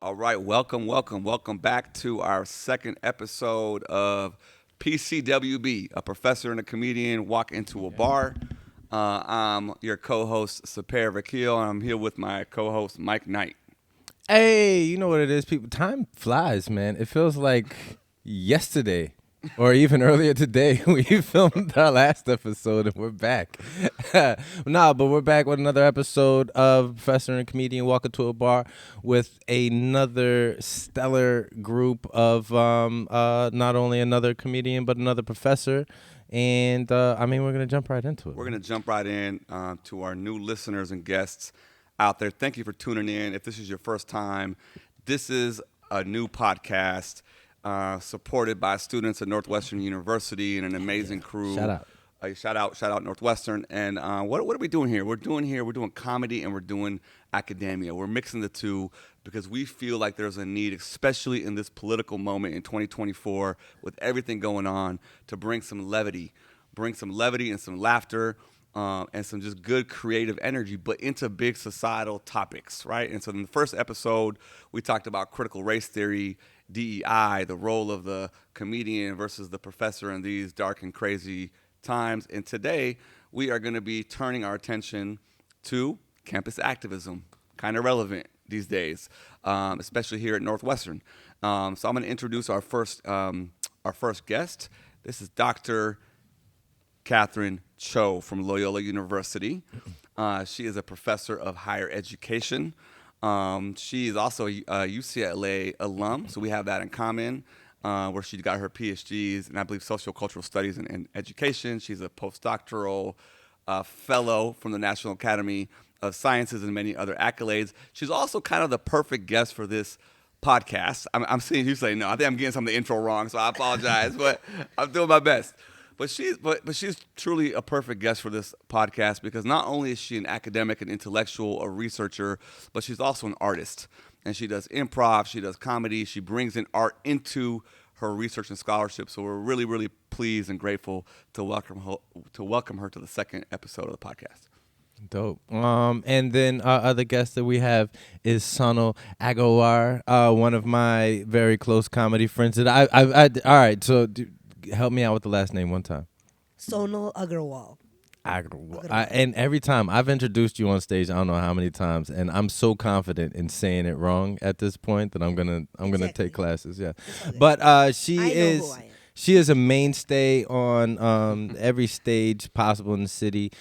All right, welcome back to our second episode of PCWB, a professor and a comedian walk into a bar. I'm your co-host, Vakil, and I'm here with my co-host, Mike Knight. Hey, you know what it is, people? Time flies, man. It feels like yesterday or even earlier today we filmed our last episode and we're back. But we're back with another episode of Professor and Comedian Walk into a Bar with another stellar group of not only another comedian but another professor. And we're going to jump right into it. We're going to jump right in to our new listeners and guests out there. Thank you for tuning in. If this is your first time, this is a new podcast supported by students at Northwestern University and an amazing crew. Shout out Northwestern. And what are we doing here? We're doing comedy and we're doing academia. We're mixing the two because we feel like there's a need, especially in this political moment in 2024 with everything going on, to bring some levity and some laughter and some just good creative energy, but into big societal topics, right? And so in the first episode, we talked about critical race theory, DEI, the role of the comedian versus the professor in these dark and crazy times. And today, we are going to be turning our attention to campus activism, kind of relevant these days, especially here at Northwestern. So I'm going to introduce our first guest. This is Dr. Katherine Cho from Loyola University. She is a professor of higher education. She is also a UCLA alum, so we have that in common, where she got her PhDs in, I believe, sociocultural studies and education. She's a postdoctoral fellow from the National Academy of Sciences and many other accolades. She's also kind of the perfect guest for this podcast. I'm seeing you say no. I think I'm getting some of the intro wrong, so I apologize, but I'm doing my best. But she's truly a perfect guest for this podcast because not only is she an academic and intellectual, a researcher, but she's also an artist. And she does improv, she does comedy, she brings in art into her research and scholarship. So we're really, really pleased and grateful to welcome her to the second episode of the podcast. Dope. And then our other guest that we have is Sonal Aggarwal, one of my very close comedy friends. That all right. So help me out with the last name one time. Sonal Aggarwal. And every time I've introduced you on stage, I don't know how many times, and I'm so confident in saying it wrong at this point that I'm gonna take classes. Yeah, but she is a mainstay on every stage possible in the city.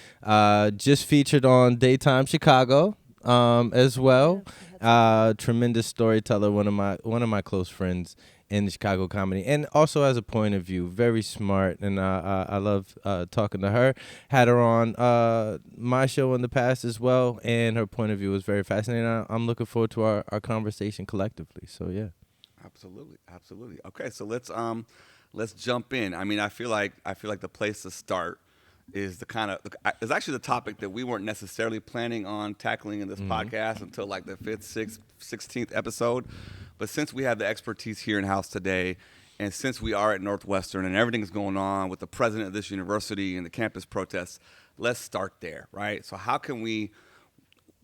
Just featured on Daytime Chicago as well. Tremendous storyteller, one of my close friends in the Chicago comedy, and also as a point of view, very smart, and I love talking to her. Had her on my show in the past as well, and her point of view was very fascinating. I'm looking forward to our conversation collectively. So yeah, absolutely. Okay, so let's jump in. I mean, I feel like the place to start is is actually the topic that we weren't necessarily planning on tackling in this podcast until like the 5th, 6th, 16th episode. But since we have the expertise here in house today, and since we are at Northwestern and everything's going on with the president of this university and the campus protests, let's start there, right? So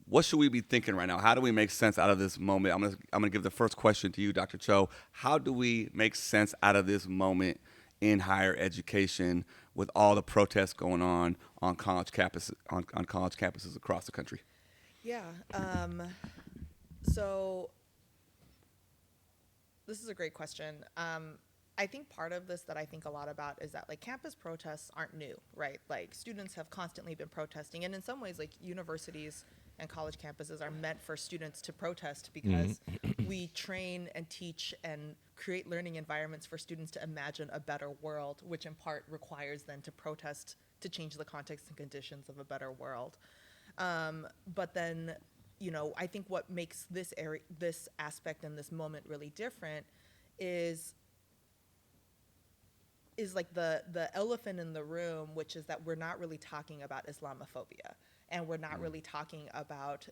what should we be thinking right now? How do we make sense out of this moment? I'm gonna give the first question to you, Dr. Cho. How do we make sense out of this moment in higher education with all the protests going on college campuses across the country? Yeah. So this is a great question. I think part of this that I think a lot about is that like campus protests aren't new, right? Like students have constantly been protesting, and in some ways like universities and college campuses are meant for students to protest because we train and teach and create learning environments for students to imagine a better world, which in part requires them to protest to change the context and conditions of a better world. But then, I think what makes this aspect and this moment really different is like the elephant in the room, which is that we're not really talking about Islamophobia. And we're not really talking about,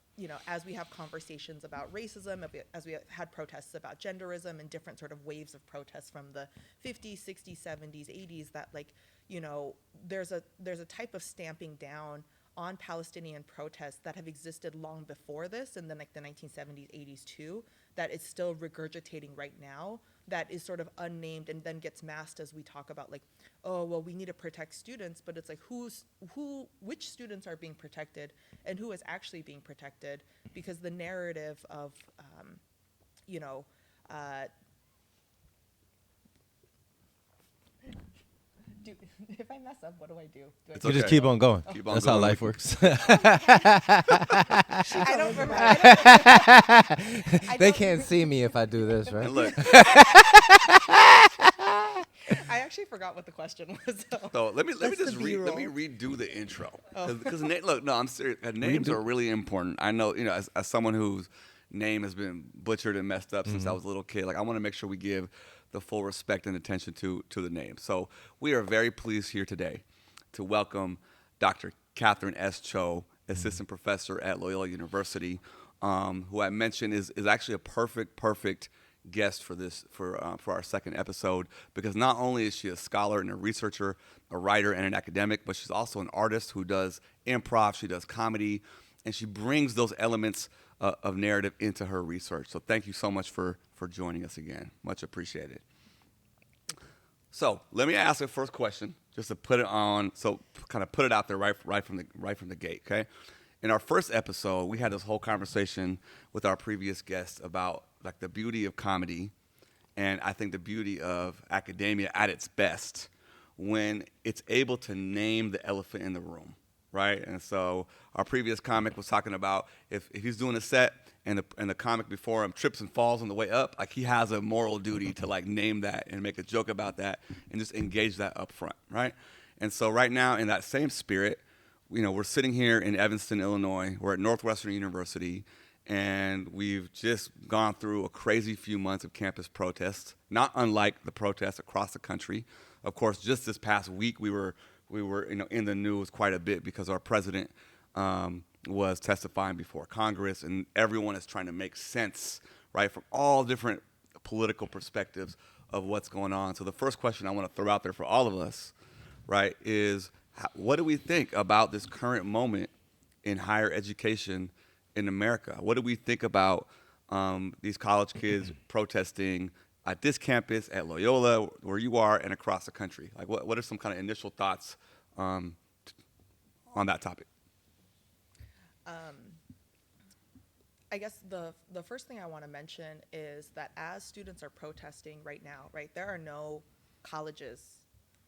as we have conversations about racism, as we have had protests about genderism and different sort of waves of protests from the 50s, 60s, 70s, 80s, that like, there's a type of stamping down on Palestinian protests that have existed long before this, and then like the 1970s, 80s too, that is still regurgitating right now, that is sort of unnamed and then gets masked as we talk about like, oh, well, we need to protect students, but it's like which students are being protected and who is actually being protected, because the narrative of, if I mess up, what do I do? It's You okay. just keep on going. Keep on That's going. how life works. I don't remember. They can't see me if I do this, right? And look, I actually forgot what the question was. so let me That's just the let me B-roll. redo the intro, because look, no, I'm serious. Names are really important. I know, as someone whose name has been butchered and messed up since I was a little kid, like I want to make sure we give the full respect and attention to the name. So we are very pleased here today to welcome Dr. Katherine S. Cho, assistant professor at Loyola University, who I mentioned is actually a perfect guest for our second episode, because not only is she a scholar and a researcher, a writer and an academic, but she's also an artist who does improv, she does comedy, and she brings those elements of narrative into her research. So thank you so much for joining us again. Much appreciated. So let me ask the first question, just to put it on, so kind of put it out there right from the gate, okay? In our first episode, we had this whole conversation with our previous guest about like the beauty of comedy, and I think the beauty of academia at its best when it's able to name the elephant in the room, right? And so our previous comic was talking about if he's doing a set and the comic before him trips and falls on the way up, like he has a moral duty to like name that and make a joke about that and just engage that up front, right? And so right now, in that same spirit, we're sitting here in Evanston, Illinois. We're at Northwestern University, and we've just gone through a crazy few months of campus protests, not unlike the protests across the country. Of course, just this past week, we were in the news quite a bit because our president was testifying before Congress, and everyone is trying to make sense, right, from all different political perspectives of what's going on. So the first question I want to throw out there for all of us, right, is what do we think about this current moment in higher education in America? What do we think about these college kids protesting at this campus, at Loyola, where you are, and across the country? Like, what are some kind of initial thoughts on that topic? I guess the first thing I want to mention is that as students are protesting right now, right, there are no colleges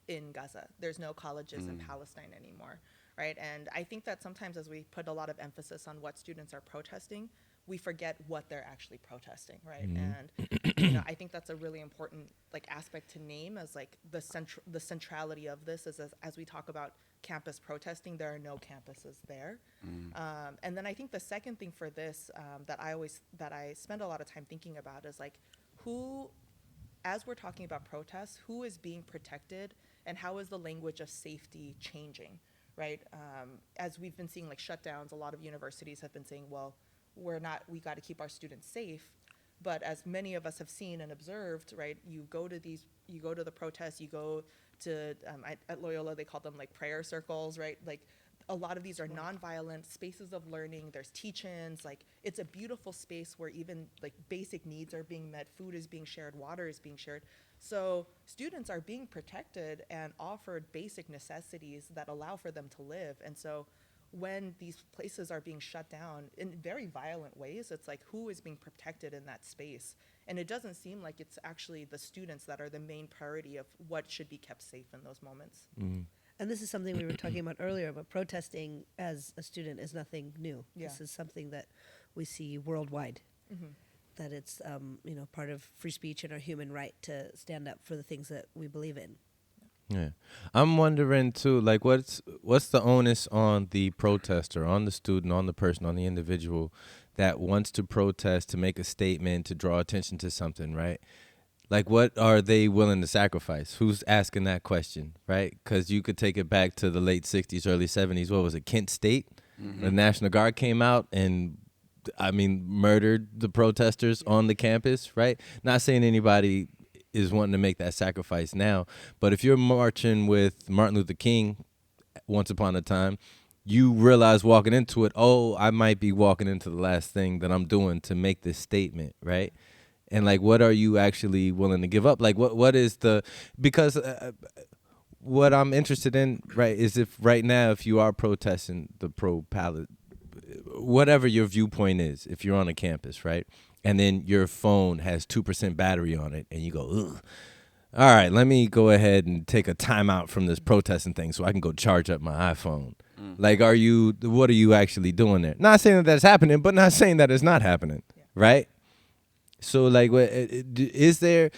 in Gaza. There's no colleges in Palestine anymore, right? And I think that sometimes as we put a lot of emphasis on what students are protesting, we forget what they're actually protesting, right? And I think that's a really important like aspect to name as like the centrality of this is as we talk about campus protesting, there are no campuses there. And then I think the second thing for this that I spend a lot of time thinking about is like who, as we're talking about protests, who is being protected and how is the language of safety changing, right? As we've been seeing like shutdowns, a lot of universities have been saying, well, we got to keep our students safe. But as many of us have seen and observed, right, you go to the protests, you go to, at Loyola, they call them like prayer circles, right? Like a lot of these are nonviolent spaces of learning. There's teach-ins, like it's a beautiful space where even like basic needs are being met, food is being shared, water is being shared. So students are being protected and offered basic necessities that allow for them to live. And so when these places are being shut down in very violent ways, it's like who is being protected in that space? And it doesn't seem like it's actually the students that are the main priority of what should be kept safe in those moments. And this is something we were talking about earlier, but protesting as a student is nothing new. Yeah. This is something that we see worldwide, that it's part of free speech and our human right to stand up for the things that we believe in. Yeah, I'm wondering too, like what's the onus on the protester, on the student, on the person, on the individual that wants to protest, to make a statement, to draw attention to something, right? Like what are they willing to sacrifice? Who's asking that question, right? Because you could take it back to the late 60s, early 70s. What was it, Kent State? The National Guard came out and, murdered the protesters on the campus, right? Not saying anybody is wanting to make that sacrifice now. But if you're marching with Martin Luther King once upon a time, you realize walking into it, oh, I might be walking into the last thing that I'm doing to make this statement, right? And like, what are you actually willing to give up? Like, what is the, because what I'm interested in, right, is if right now, if you are protesting the pro-pallet, whatever your viewpoint is, if you're on a campus, right, and then your phone has 2% battery on it, and you go, ugh, all right, let me go ahead and take a timeout from this protesting thing so I can go charge up my iPhone. Like, what are you actually doing there? Not saying that that's happening, but not saying that it's not happening, right? So, like, is there,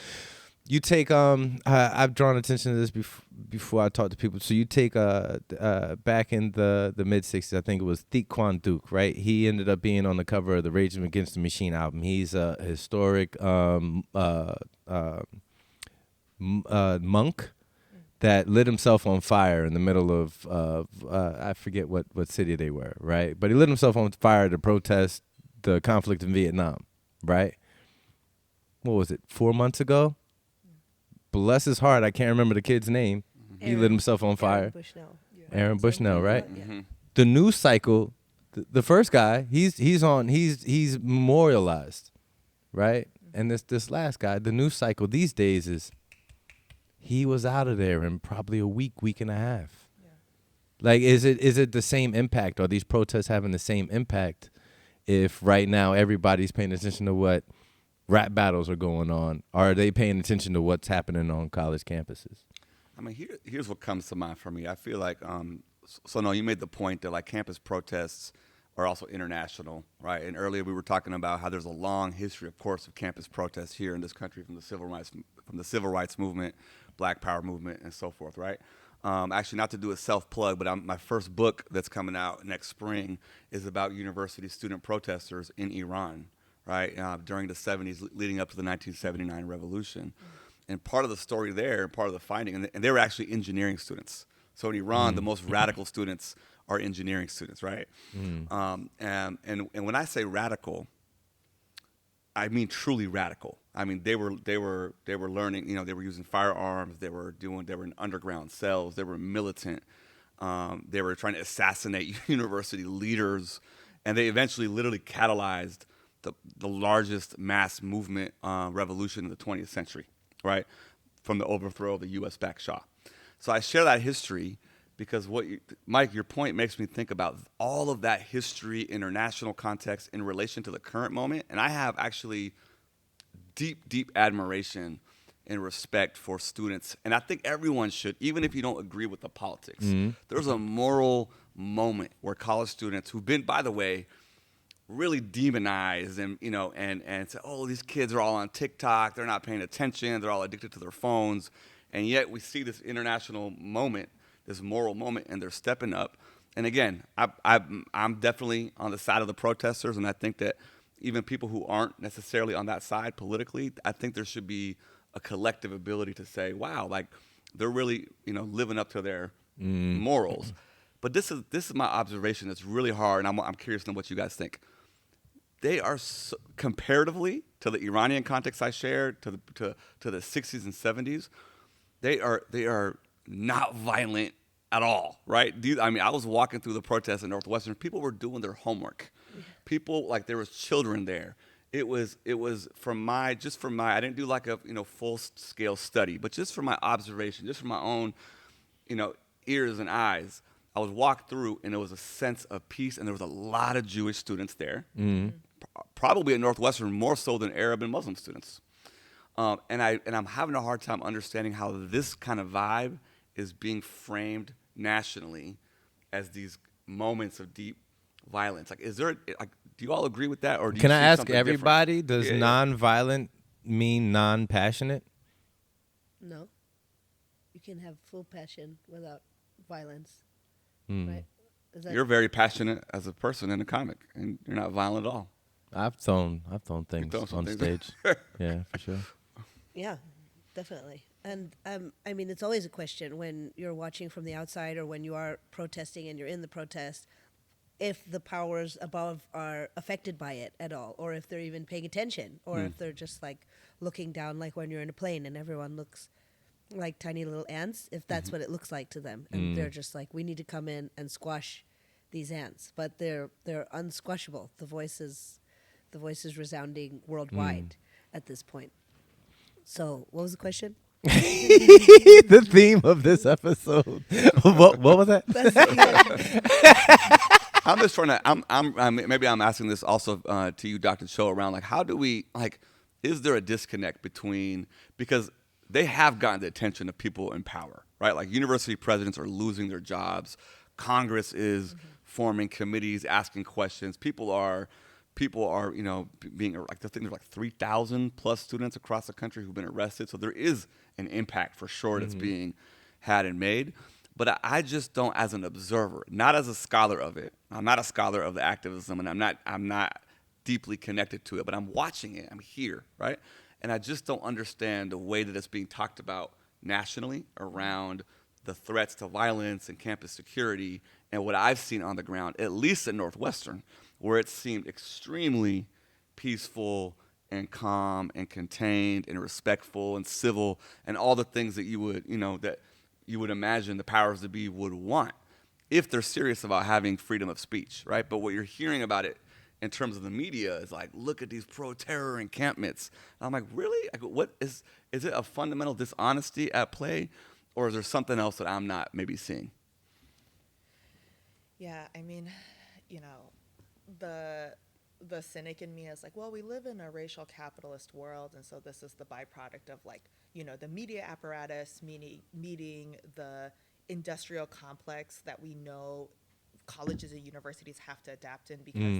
you take, I've drawn attention to this before I talk to people. So you take, back in the mid-'60s, I think it was Thich Quan Duc, right? He ended up being on the cover of the Rage Against the Machine album. He's a historic monk that lit himself on fire in the middle of I forget what city they were, right? But he lit himself on fire to protest the conflict in Vietnam, right? What was it, 4 months ago? Bless his heart, I can't remember the kid's name. He lit himself on fire. Aaron Bushnell, right? Yeah. The news cycle, the first guy, he's memorialized, right? And this last guy, the news cycle these days is he was out of there in probably a week and a half. Yeah. Like, is it the same impact? Are these protests having the same impact if right now everybody's paying attention to what rap battles are going on? Are they paying attention to what's happening on college campuses? I mean, here's what comes to mind for me. I feel like, so no, you made the point that like campus protests are also international, right? And earlier we were talking about how there's a long history, of course, of campus protests here in this country from the civil rights movement, Black Power movement, and so forth, right? Actually, not to do a self-plug, but my first book that's coming out next spring is about university student protesters in Iran, right? During the 70s, leading up to the 1979 revolution. And part of the story there, part of the finding, and they were actually engineering students. So in Iran, the most radical students are engineering students, right? And when I say radical, I mean truly radical. I mean they were learning. They were using firearms. They were in underground cells. They were militant. They were trying to assassinate university leaders, and they eventually literally catalyzed the largest mass movement revolution in the 20th century, right? From the overthrow of the U.S.-backed Shah. So I share that history because Mike, your point makes me think about all of that history, international context in relation to the current moment. And I have actually deep, deep admiration and respect for students. And I think everyone should, even if you don't agree with the politics. There's a moral moment where college students who've been, by the way, really demonized and say, oh, these kids are all on TikTok, they're not paying attention, they're all addicted to their phones. And yet we see this international moment, this moral moment, and they're stepping up. And again, I'm definitely on the side of the protesters, and I think that even people who aren't necessarily on that side politically, I think there should be a collective ability to say, wow, like they're really living up to their morals. But this is my observation that's really hard, and I'm curious to know what you guys think. They are comparatively to the Iranian context I shared, to the 60s and 70s, they are not violent at all, right? I was walking through the protests in Northwestern. People were doing their homework. People, like, there was children there. It was from my I didn't do like a full scale study, but just from my observation, just from my own ears and eyes, I was walked through, and there was a sense of peace, and there was a lot of Jewish students there. Probably at Northwestern more so than Arab and Muslim students. And I'm having a hard time understanding how this kind of vibe is being framed nationally as these moments of deep violence. Like, do you all agree with that, or do you Can I see ask something everybody? different? Does non-violent mean non-passionate? No. You can have full passion without violence, right? You're very passionate as a person in a comic, and you're not violent at all. I've thrown things on stage. Yeah, for sure. Yeah, definitely. And I mean, it's always a question when you're watching from the outside or when you are protesting and you're in the protest, if the powers above are affected by it at all, or if they're even paying attention, or if they're just like looking down, like when you're in a plane and everyone looks like tiny little ants, if that's what it looks like to them. And they're just like, we need to come in and squash these ants, but they're unsquashable. The voice is resounding worldwide at this point. So, what was the question? The theme of this episode. What was that? I'm just trying to. Maybe I'm asking this also to you, Dr. Cho, around like how do we like? Is there a disconnect between because they have gotten the attention of people in power, right? Like university presidents are losing their jobs. Congress is forming committees, asking questions. People are, being like I think there's like 3,000 plus students across the country who've been arrested. So there is an impact for sure that's being had and made. But I just don't, as an observer, not as a scholar of it. I'm not a scholar of the activism, and I'm not deeply connected to it. But I'm watching it. I'm here, right? And I just don't understand the way that it's being talked about nationally around the threats to violence and campus security, and what I've seen on the ground, at least at Northwestern, where it seemed extremely peaceful and calm and contained and respectful and civil and all the things that you would, that you would imagine the powers that be would want if they're serious about having freedom of speech, right? But what you're hearing about it in terms of the media is like, look at these pro-terror encampments. And I'm like, really? What is it a fundamental dishonesty at play, or is there something else that I'm not maybe seeing? Yeah, I mean, the cynic in me is like, well, we live in a racial capitalist world, and so this is the byproduct of like, the media apparatus meeting the industrial complex that we know colleges and universities have to adapt in because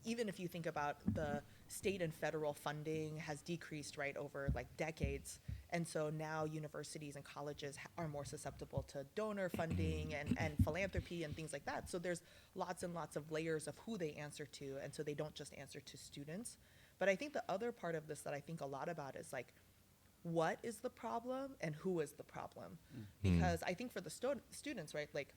even if you think about the state and federal funding has decreased right over like decades, and so now universities and colleges are more susceptible to donor funding and philanthropy and things like that. So there's lots and lots of layers of who they answer to, and so they don't just answer to students. But I think the other part of this that I think a lot about is like, what is the problem and who is the problem? Because I think for the students, right, like,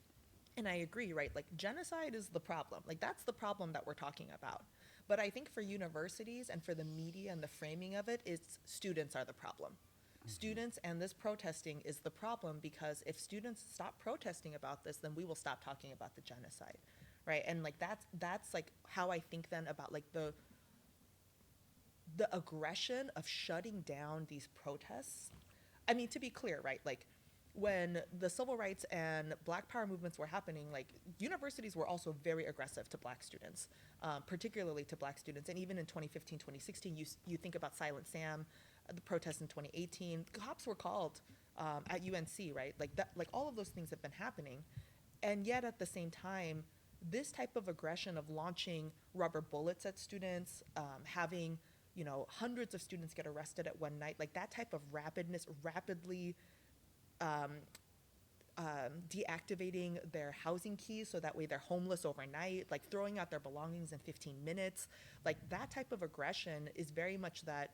and I agree, right, like genocide is the problem. Like that's the problem that we're talking about. But I think for universities and for the media and the framing of it, it's students are the problem. Students and this protesting is the problem, because if students stop protesting about this, then we will stop talking about the genocide, right? And like that's like how I think then about like the aggression of shutting down these protests. I mean, to be clear, right, like when the civil rights and Black Power movements were happening, like universities were also very aggressive to Black students, particularly to Black students. And even in 2015, 2016, you think about Silent Sam, the protests in 2018, cops were called at UNC, right? Like that, like all of those things have been happening. And yet at the same time, this type of aggression of launching rubber bullets at students, having, hundreds of students get arrested at one night, like that type of rapidly deactivating their housing keys so that way they're homeless overnight, like throwing out their belongings in 15 minutes. Like that type of aggression is very much that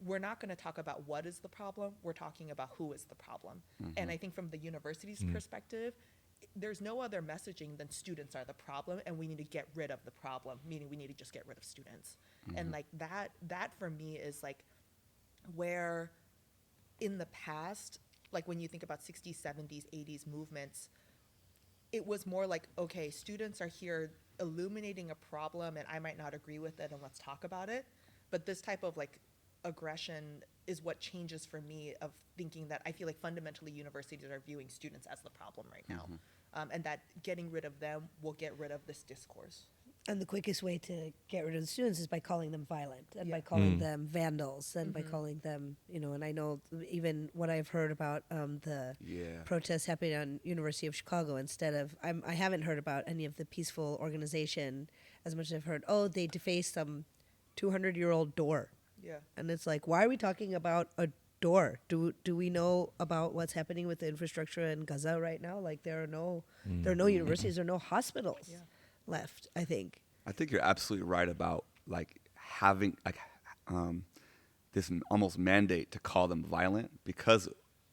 we're not going to talk about what is the problem, we're talking about who is the problem. And I think from the university's perspective, there's no other messaging than students are the problem and we need to get rid of the problem, meaning we need to just get rid of students. And like that for me is like where in the past, like when you think about 60s, 70s, 80s movements, it was more like, okay, students are here illuminating a problem and I might not agree with it and let's talk about it. But this type of like aggression is what changes for me, of thinking that I feel like fundamentally universities are viewing students as the problem right now. And that getting rid of them will get rid of this discourse. And the quickest way to get rid of the students is by calling them violent and by calling them vandals and by calling them, and I know even what I've heard about the protests happening on University of Chicago, instead of, I haven't heard about any of the peaceful organization as much as I've heard, they defaced some 200-year-old door. Yeah. And it's like, why are we talking about a door? Do we know about what's happening with the infrastructure in Gaza right now? Like there are no universities, there are no hospitals left, I think. I think you're absolutely right about like having like this almost mandate to call them violent, because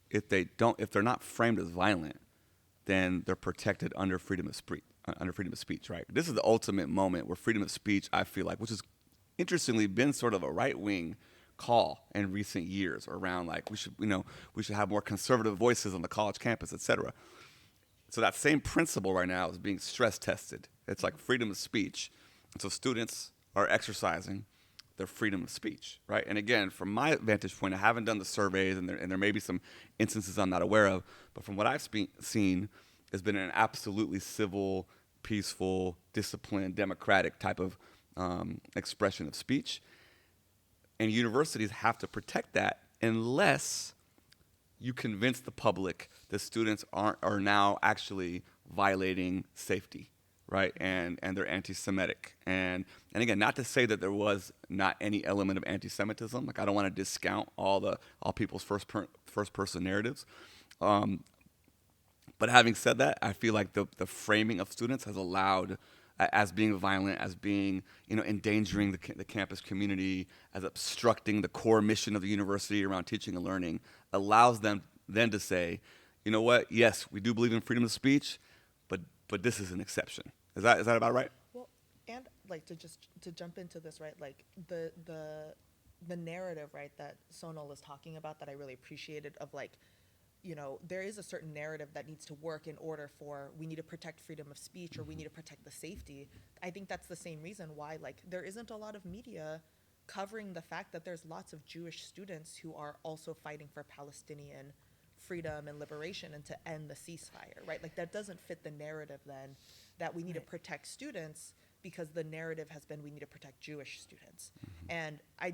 if they're not framed as violent, then they're protected under freedom of speech, right? This is the ultimate moment where freedom of speech, I feel like, which is interestingly been sort of a right-wing call in recent years around like we should have more conservative voices on the college campus, et cetera. So that same principle right now is being stress tested. It's like freedom of speech. And so students are exercising their freedom of speech, right? And again, from my vantage point, I haven't done the surveys, and there may be some instances I'm not aware of, but from what I've seen, has been an absolutely civil, peaceful, disciplined, democratic type of expression of speech. And universities have to protect that unless you convince the public that students are now actually violating safety, right? And they're anti-Semitic. And again, not to say that there was not any element of anti-Semitism. Like, I don't want to discount all people's first person narratives. But having said that, I feel like the framing of students has allowed, as being violent, as being, endangering the campus community, as obstructing the core mission of the university around teaching and learning, allows them then to say, you know what, yes, we do believe in freedom of speech, but this is an exception. Is that about right? Well, and like to jump into this, right? Like the narrative, right, that Sonal is talking about, that I really appreciated, of like, there is a certain narrative that needs to work in order for, we need to protect freedom of speech, or we need to protect the safety. I think that's the same reason why, like, there isn't a lot of media covering the fact that there's lots of Jewish students who are also fighting for Palestinian freedom and liberation and to end the ceasefire, right? Like, that doesn't fit the narrative then, that we need to protect students, because the narrative has been we need to protect Jewish students. And I,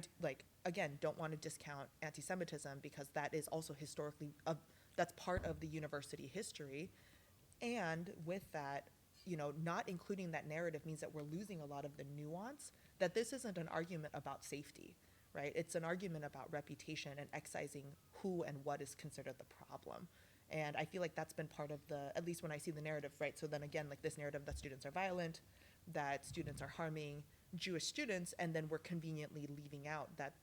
again, don't want to discount anti-Semitism, because that is also historically, that's part of the university history. And with that, not including that narrative means that we're losing a lot of the nuance, that this isn't an argument about safety, right? It's an argument about reputation and excising who and what is considered the problem. And I feel like that's been part of at least when I see the narrative, right? So then again, like, this narrative that students are violent, that students are harming Jewish students, and then we're conveniently leaving out that,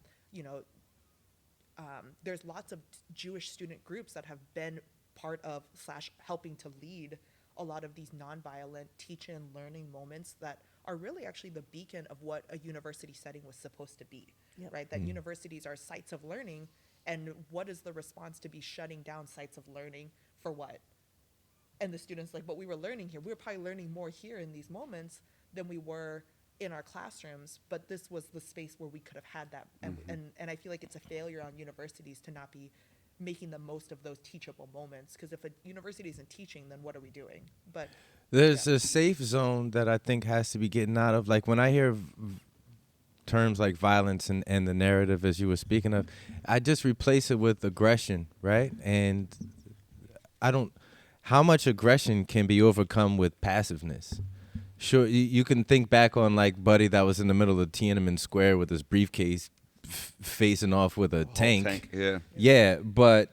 there's lots of Jewish student groups that have been part of / helping to lead a lot of these nonviolent teach and learning moments that are really actually the beacon of what a university setting was supposed to be, right? That universities are sites of learning, and what is the response to be shutting down sites of learning for what? And the students, like, but we were learning here. We were probably learning more here in these moments than we were in our classrooms, but this was the space where we could have had that. And I feel like it's a failure on universities to not be making the most of those teachable moments, because if a university isn't teaching, then what are we doing? But there's a safe zone that I think has to be getting out of. Like, when I hear terms like violence and the narrative, as you were speaking of, I just replace it with aggression, right? And how much aggression can be overcome with passiveness? Sure, you can think back on, like, Buddy that was in the middle of Tiananmen Square with his briefcase facing off with a tank. Yeah, but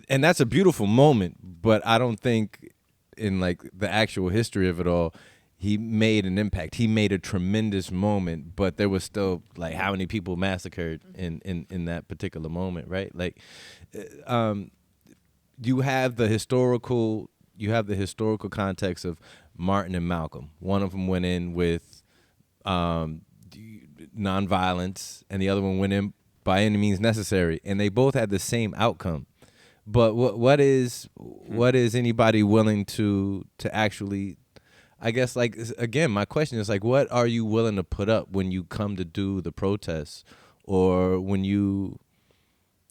and that's a beautiful moment, but I don't think in, like, the actual history of it all, he made an impact. He made a tremendous moment, but there was still, like, how many people massacred in that particular moment, right? Like, you have the historical context of Martin and Malcolm. One of them went in with nonviolence, and the other one went in by any means necessary, and they both had the same outcome. But what is anybody willing to actually, I guess, like, again, my question is, like, what are you willing to put up when you come to do the protests, or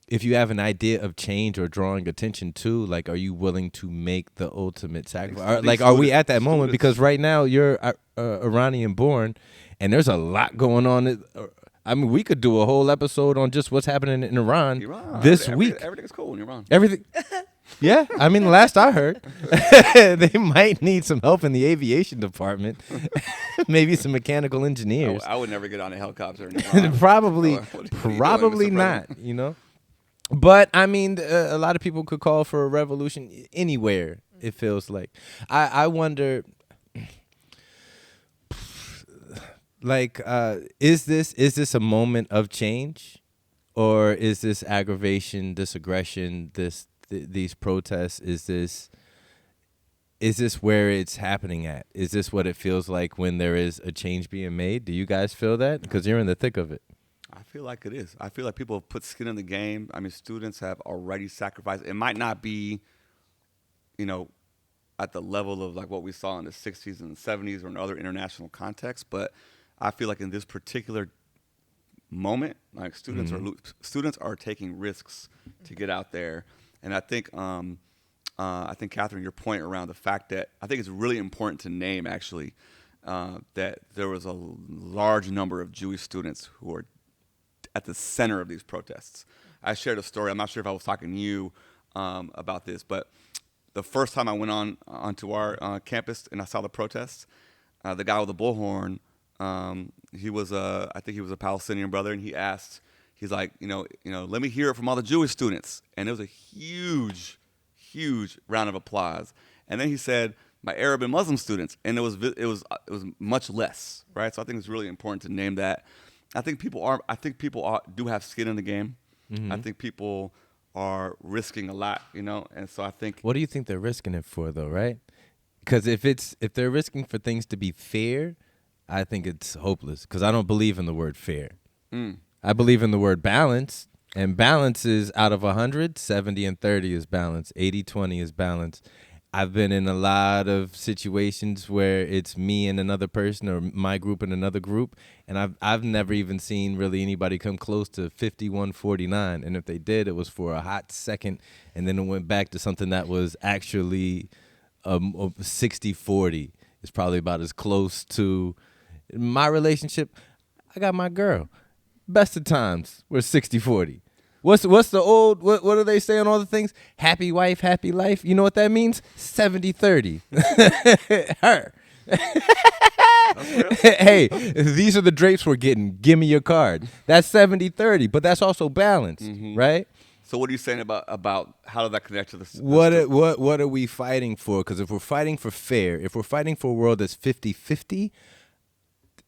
if you have an idea of change or drawing attention to, like, are you willing to make the ultimate sacrifice? Like, are we at that moment? Because right now you're Iranian born, and there's a lot going on. I mean, we could do a whole episode on just what's happening in Iran this week. Everything's cool in Iran. Everything. Yeah, I mean, the last I heard, they might need some help in the aviation department, maybe some mechanical engineers. I would never get on a helicopter in Iran. Probably not, But, I mean, a lot of people could call for a revolution anywhere, it feels like. I wonder, like, is this a moment of change? Or is this aggravation, this aggression, these protests, is this where it's happening at? Is this what it feels like when there is a change being made? Do you guys feel that? Because you're in the thick of it. I feel like it is. I feel like people have put skin in the game. I mean, students have already sacrificed. It might not be, at the level of like what we saw in the 60s and the 70s or in other international contexts, but I feel like in this particular moment, like students are taking risks to get out there, and I think Katherine, your point around the fact that I think it's really important to name actually that there was a large number of Jewish students who are at the center of these protests. I shared a story. I'm not sure if I was talking to you about this, but the first time I went onto our campus and I saw the protests, the guy with the bullhorn, he was I think he was a Palestinian brother, and he's like, let me hear it from all the Jewish students, and it was a huge round of applause. And then he said, my Arab and Muslim students, and it was much less, right? So I think it's really important to name that. I think people do have skin in the game. I think people are risking a lot, and so I think. What do you think they're risking it for, though, right? Because if they're risking for things to be fair, I think it's hopeless, because I don't believe in the word fair. I believe in the word balance, and balance is out of 100, 70 and 30 is balance, 80-20 is balance. I've been in a lot of situations where it's me and another person, or my group and another group, and I've never even seen really anybody come close to 51-49. And if they did, it was for a hot second, and then it went back to something that was actually 60-40. It's probably about as close to my relationship. I got my girl. Best of times, we're 60-40. What's the old, what do they say on all the things? Happy wife, happy life. You know what that means? 70-30. Her. Hey, these are the drapes we're getting. Give me your card. That's 70-30, but that's also balanced, right? So what are you saying about how does that connect to this? What are we fighting for? Because if we're fighting for fair, if we're fighting for a world that's 50-50,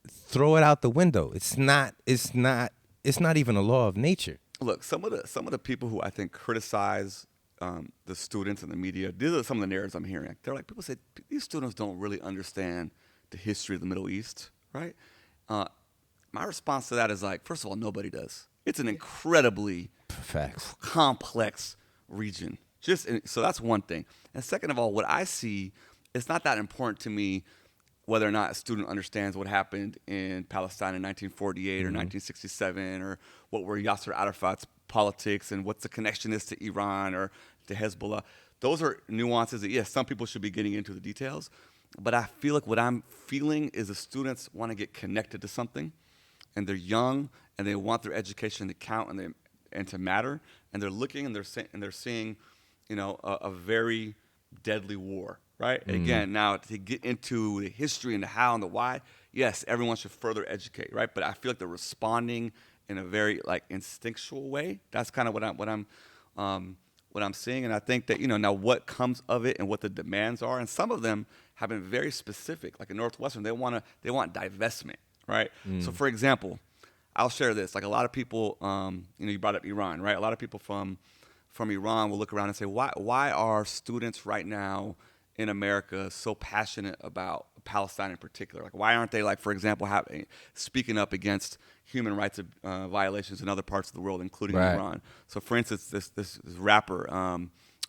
throw it out the window. It's not even a law of nature. Look, some of the people who I think criticize the students and the media, these are some of the narratives I'm hearing. They're like, people say these students don't really understand the history of the Middle East, right? My response to that is like, first of all, nobody does. It's an incredibly complex region. So that's one thing. And second of all, what I see, it's not that important to me whether or not a student understands what happened in Palestine in 1948 or 1967, or what were Yasser Arafat's politics and what's the connection is to Iran or to Hezbollah. Those are nuances that, yes, some people should be getting into the details. But I feel like what I'm feeling is the students want to get connected to something, and they're young, and they want their education to count and to matter, and they're looking and they're seeing, a very deadly war. Right? And again, now to get into the history and the how and the why, yes, everyone should further educate, right? But I feel like they're responding in a very instinctual way. That's kind of what I'm seeing, and I think that now what comes of it and what the demands are, and some of them have been very specific. Like in Northwestern, they want divestment, right? So for example, I'll share this. Like a lot of people, you brought up Iran, right? A lot of people from Iran will look around and say, why are students right now in America so passionate about Palestine in particular? Like, why aren't they, for example, speaking up against human rights violations in other parts of the world, including Iran? So, for instance, this rapper,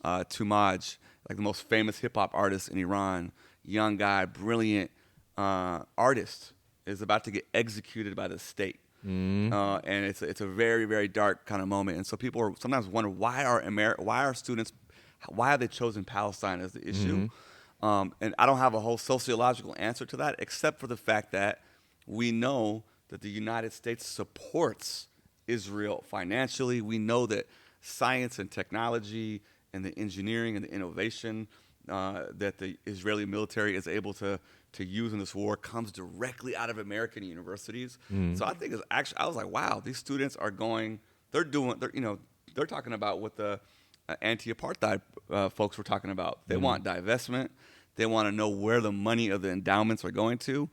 Tumaj, like the most famous hip-hop artist in Iran, young guy, brilliant artist, is about to get executed by the state. And it's a very, very dark kind of moment. And so people are sometimes wonder, why are students, why have they chosen Palestine as the issue? And I don't have a whole sociological answer to that, except for the fact that we know that the United States supports Israel financially. We know that science and technology and the engineering and the innovation that the Israeli military is able to use in this war comes directly out of American universities. So I think I was like, wow, these students are they're talking about what the anti-apartheid folks were talking about. They want divestment. They want to know where the money of the endowments are going to.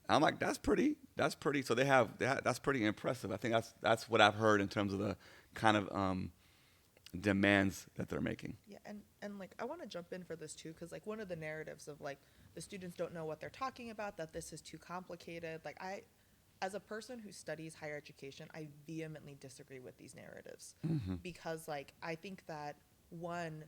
I'm like, that's pretty. So that's pretty impressive. I think that's what I've heard in terms of the kind of demands that they're making. Yeah, and I want to jump in for this too, because one of the narratives of the students don't know what they're talking about, that this is too complicated. As a person who studies higher education, I vehemently disagree with these narratives because I think that one,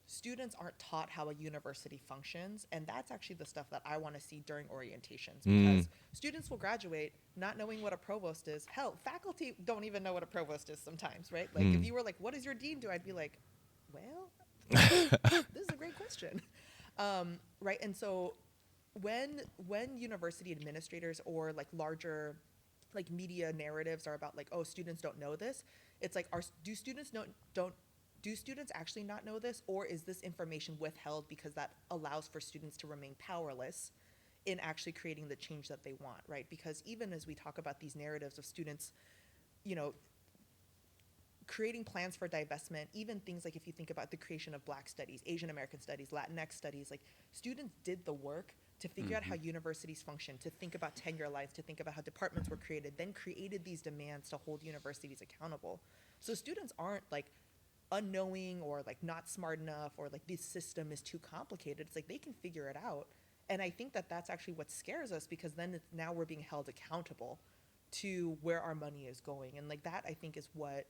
students aren't taught how a university functions, and that's actually the stuff that I want to see during orientations, Mm. because students will graduate not knowing what a provost is. Hell, faculty don't even know what a provost is sometimes, right? Like if you were like, what does your dean do? I'd be like, well, this is a great question. Right, and so when university administrators or like larger like media narratives are about like, oh, students don't know this, it's like, do students actually not know this, or is this information withheld because that allows for students to remain powerless in actually creating the change that they want, right? Because even as we talk about these narratives of students, you know, creating plans for divestment, even things like if you think about the creation of Black studies, Asian American studies, Latinx studies, like students did the work to figure out how universities function, to think about tenure lines, to think about how departments were created, then created these demands to hold universities accountable. So students aren't like unknowing or like not smart enough or like this system is too complicated. It's like they can figure it out. And I think that that's actually what scares us, because then now we're being held accountable to where our money is going. And like that, I think, is what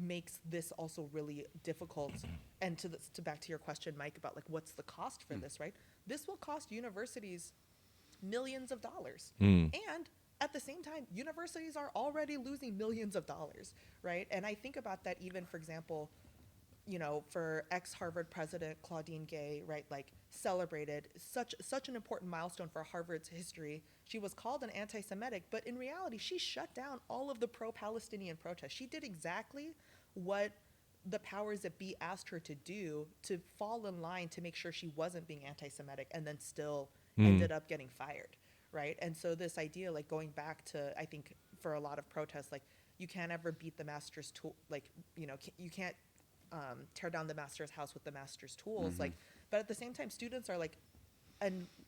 makes this also really difficult. And to back to your question, Mike, about like what's the cost for this, right? This will cost universities millions of dollars. And at the same time, universities are already losing millions of dollars, right? And I think about that even, for example, you know, for ex-Harvard president Claudine Gay, right, like celebrated such an important milestone for Harvard's history. She was called an anti-Semitic, but in reality, she shut down all of the pro-Palestinian protests. She did exactly what the powers that be asked her to do, to fall in line to make sure she wasn't being anti-Semitic, and then still ended up getting fired, right? And so this idea, like going back to, I think for a lot of protests, like you can't ever beat the master's tool, like, you know, you can't tear down the master's house with the master's tools. Like, but at the same time, students are like,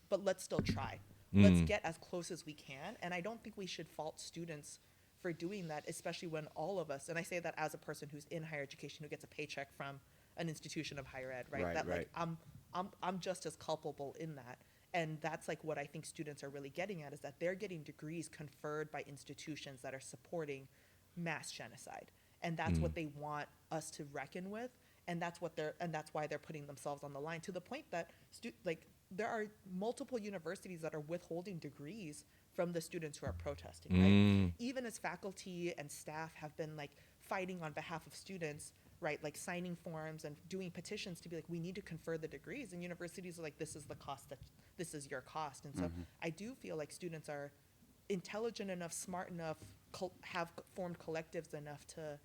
but let's still try. Let's get as close as we can. And I don't think we should fault students for doing that, especially when all of us, and I say that as a person who's in higher education, who gets a paycheck from an institution of higher ed, right? Like I'm just as culpable in that. And that's like what I think students are really getting at, is that they're getting degrees conferred by institutions that are supporting mass genocide. And that's what they want us to reckon with, and that's why they're putting themselves on the line, to the point that like there are multiple universities that are withholding degrees from the students who are protesting, right? Even as faculty and staff have been like fighting on behalf of students, right? Like signing forms and doing petitions to be like, we need to confer the degrees, and universities are like, this is the cost, that this is your cost. And so I do feel like students are intelligent enough, smart enough, have formed collectives enough to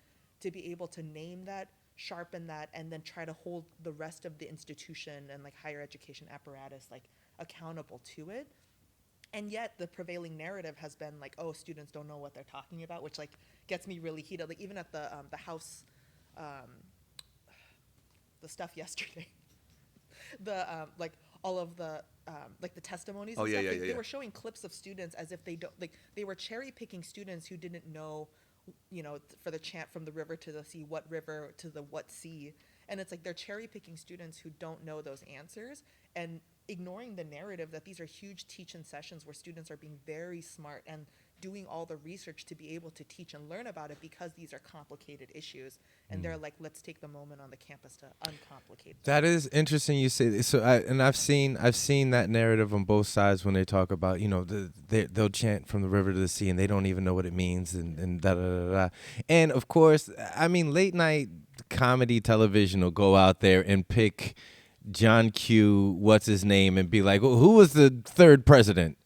be able to name that, sharpen that, and then try to hold the rest of the institution and like higher education apparatus like accountable to it. And yet the prevailing narrative has been like, oh, students don't know what they're talking about, which like gets me really heated. Like even at the House, the stuff yesterday, the like all of the like the testimonies and stuff, they were showing clips of students as if they don't, like they were cherry picking students who didn't know, you know, for the chant from the river to the sea, what river to the what sea. And it's like they're cherry picking students who don't know those answers and ignoring the narrative that these are huge teach-in sessions where students are being very smart and doing all the research to be able to teach and learn about it, because these are complicated issues. And they're like, let's take the moment on the campus to uncomplicate them. That is interesting you say this. So I've seen that narrative on both sides when they talk about, you know, they'll chant from the river to the sea and they don't even know what it means, and da da da da. And of course, I mean, late night comedy television will go out there and pick John Q, what's his name, and be like, well, who was the third president?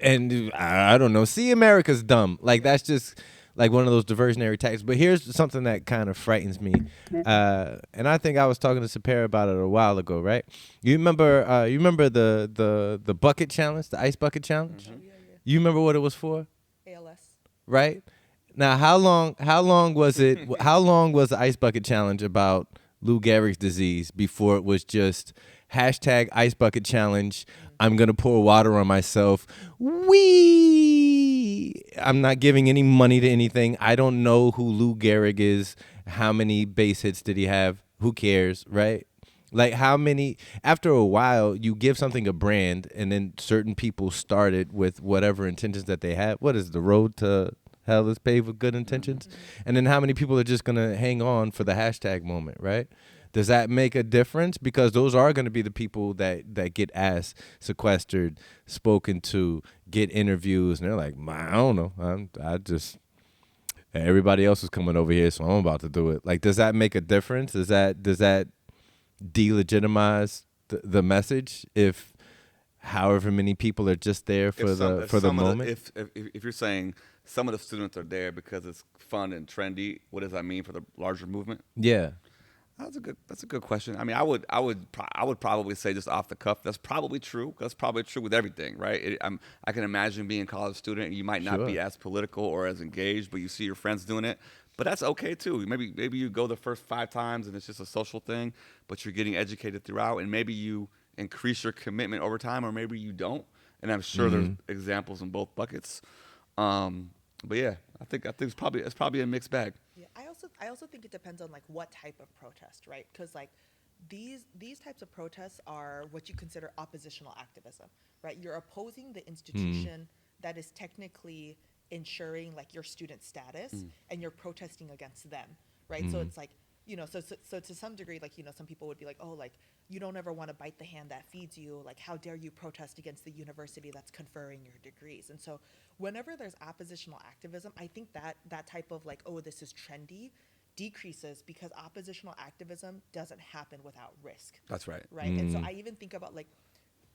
And I don't know. See, America's dumb. Like that's just like one of those diversionary tactics. But here's something that kind of frightens me, and I think I was talking to SEPEHR about it a while ago. Right? You remember the bucket challenge, the ice bucket challenge? Oh, yeah. You remember what it was for? ALS. Right? Now, how long was it? How long was the ice bucket challenge about Lou Gehrig's disease before it was just hashtag ice bucket challenge? I'm going to pour water on myself. I'm not giving any money to anything. I don't know who Lou Gehrig is. How many base hits did he have? Who cares, right? Like how many, after a while, you give something a brand and then certain people start it with whatever intentions that they have. What is the road to hell is paved with good intentions? And then how many people are just going to hang on for the hashtag moment, right? Does that make a difference? Because those are going to be the people that get asked, sequestered, spoken to, get interviews, and they're like, I don't know. Everybody else is coming over here, so I'm about to do it. Like, does that make a difference? Does that delegitimize the message if however many people are just there for the moment? If you're saying some of the students are there because it's fun and trendy, what does that mean for the larger movement? Yeah. That's a good question. I mean, I would probably say, just off the cuff, that's probably true. That's probably true with everything, right? I can imagine being a college student, and you might not be as political or as engaged, but you see your friends doing it. But that's okay too. Maybe you go the first 5 times and it's just a social thing, but you're getting educated throughout, and maybe you increase your commitment over time, or maybe you don't. And I'm sure there's examples in both buckets. But yeah, I think it's probably a mixed bag. Yeah, I also think it depends on like what type of protest, right? Because like these types of protests are what you consider oppositional activism, right? You're opposing the institution that is technically ensuring like your student status, and you're protesting against them, right? So it's like, you know, so to some degree, like, you know, some people would be like, oh, like, you don't ever want to bite the hand that feeds you. Like, how dare you protest against the university that's conferring your degrees? And so whenever there's oppositional activism, I think that type of like, oh, this is trendy, decreases, because oppositional activism doesn't happen without risk. That's right. Right. And so I even think about like,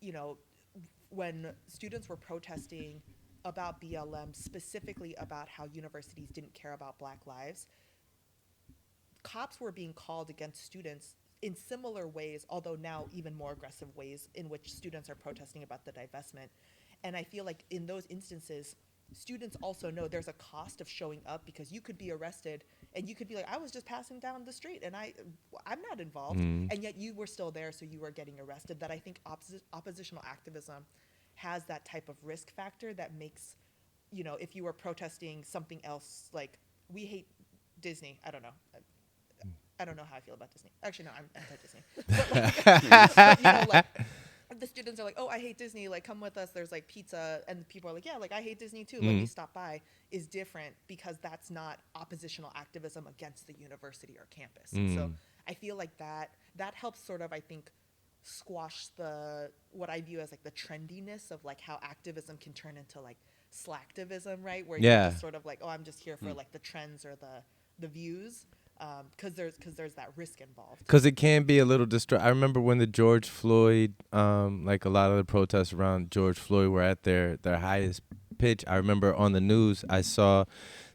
you know, when students were protesting about BLM, specifically about how universities didn't care about Black lives, cops were being called against students in similar ways, although now even more aggressive ways, in which students are protesting about the divestment. And I feel like in those instances, students also know there's a cost of showing up, because you could be arrested and you could be like, I was just passing down the street and I'm not involved, and yet you were still there, so you were getting arrested. That I think oppositional activism has that type of risk factor that makes, you know, if you were protesting something else, like we hate Disney, I don't know how I feel about Disney. Actually, no, I'm anti-Disney. But you know, like, the students are like, oh, I hate Disney, like, come with us, there's like pizza, and people are like, yeah, like, I hate Disney too, let me stop by, is different, because that's not oppositional activism against the university or campus. So I feel like that helps sort of, I think, squash what I view as like the trendiness of like how activism can turn into like slacktivism, right? Where you're just sort of like, oh, I'm just here for like the trends or the views. Because there's that risk involved. Because it can be a little I remember when the George Floyd, like a lot of the protests around George Floyd were at their highest pitch. I remember on the news I saw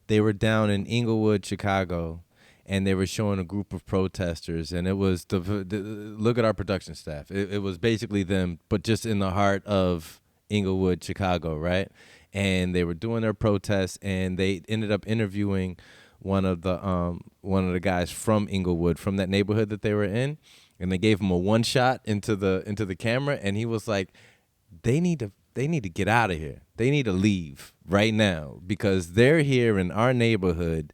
they were down in Inglewood, Chicago, and they were showing a group of protesters, and it was look at our production staff. It was basically them, but just in the heart of Inglewood, Chicago, right? And they were doing their protests, and they ended up interviewing one of the guys from Inglewood, from that neighborhood that they were in, and they gave him a one shot into the camera, and he was like, they need to get out of here. They need to leave right now, because they're here in our neighborhood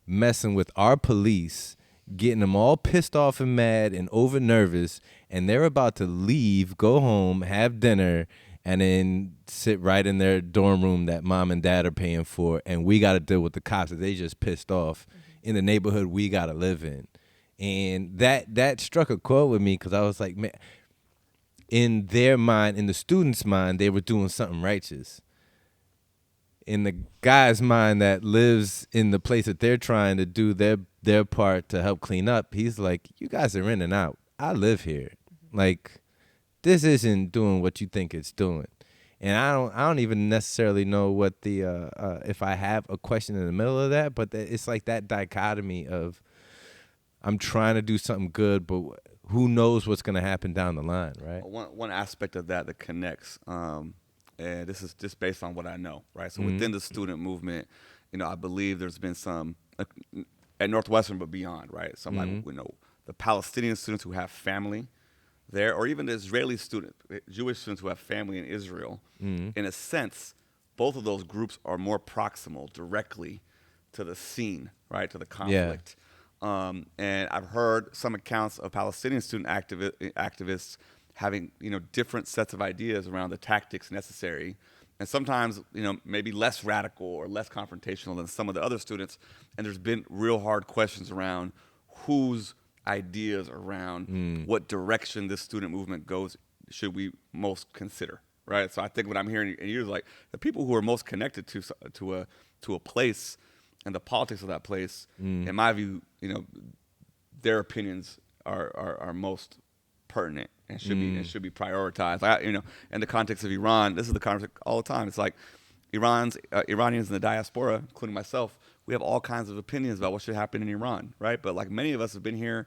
messing with our police, getting them all pissed off and mad and over nervous, and they're about to leave, go home, have dinner, and then sit right in their dorm room that mom and dad are paying for, and we got to deal with the cops that they just pissed off in the neighborhood we got to live in. And that struck a chord with me, because I was like, man, in their mind, in the student's mind, they were doing something righteous. In the guy's mind that lives in the place that they're trying to do their part to help clean up, he's like, you guys are in and out. I live here. Like, this isn't doing what you think it's doing. And I don't even necessarily know what the if I have a question in the middle of that, but it's like that dichotomy of, I'm trying to do something good, but who knows what's going to happen down the line, right? One aspect of that connects, and this is just based on what I know, right? So within the student movement, you know, I believe there's been some at Northwestern, but beyond, right? Some like, you know, the Palestinian students who have family there, or even the Israeli Jewish students who have family in Israel. In a sense, both of those groups are more proximal directly to the scene, right, to the conflict. And I've heard some accounts of Palestinian student activists having, you know, different sets of ideas around the tactics necessary, and sometimes, you know, maybe less radical or less confrontational than some of the other students. And there's been real hard questions around whose ideas around what direction this student movement goes should we most consider, right? So I think what I'm hearing in you is like the people who are most connected to a place and the politics of that place, in my view, their opinions are most pertinent and should be prioritized. In the context of Iran, this is the context all the time. It's like Iranians in the diaspora, including myself, we have all kinds of opinions about what should happen in Iran, right? But like many of us have been here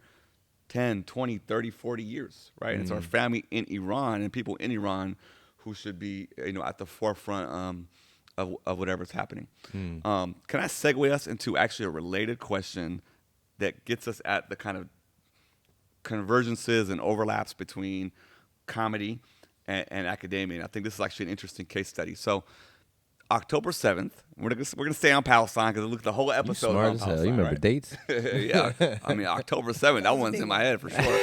10, 20, 30, 40 years, right? And it's our family in Iran and people in Iran who should be, at the forefront of whatever's happening. Can I segue us into actually a related question that gets us at the kind of convergences and overlaps between comedy and academia? And I think this is actually an interesting case study. So October 7th, we're gonna stay on Palestine because look, the whole episode smart is on as hell. Palestine. You remember right? dates? Yeah, I mean October 7th. That one's in my head for sure.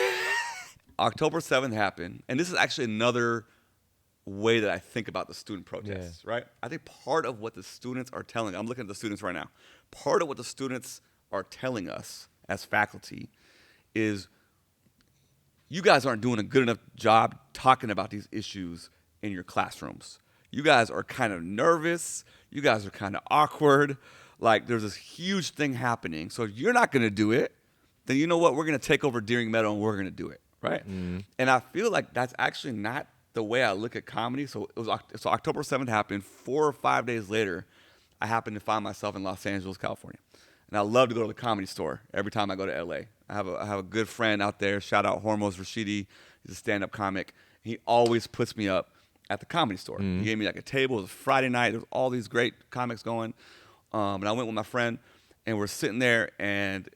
October 7th happened, and this is actually another way that I think about the student protests. Right? I think part of what the students are telling. I'm looking at the students right now. Part of what the students are telling us as faculty is you guys aren't doing a good enough job talking about these issues in your classrooms. You guys are kind of nervous. You guys are kind of awkward. Like there's this huge thing happening. So if you're not going to do it, then you know what? We're going to take over Deering Meadow and we're going to do it, right? And I feel like that's actually not the way I look at comedy. So October 7th happened. 4 or 5 days later, I happened to find myself in Los Angeles, California. And I love to go to the Comedy Store every time I go to LA. I have a good friend out there. Shout out Hormoz Rashidi. He's a stand-up comic. He always puts me up at the Comedy Store. He gave me like a table. It was Friday night. There was all these great comics going. And I went with my friend, and we're sitting there, and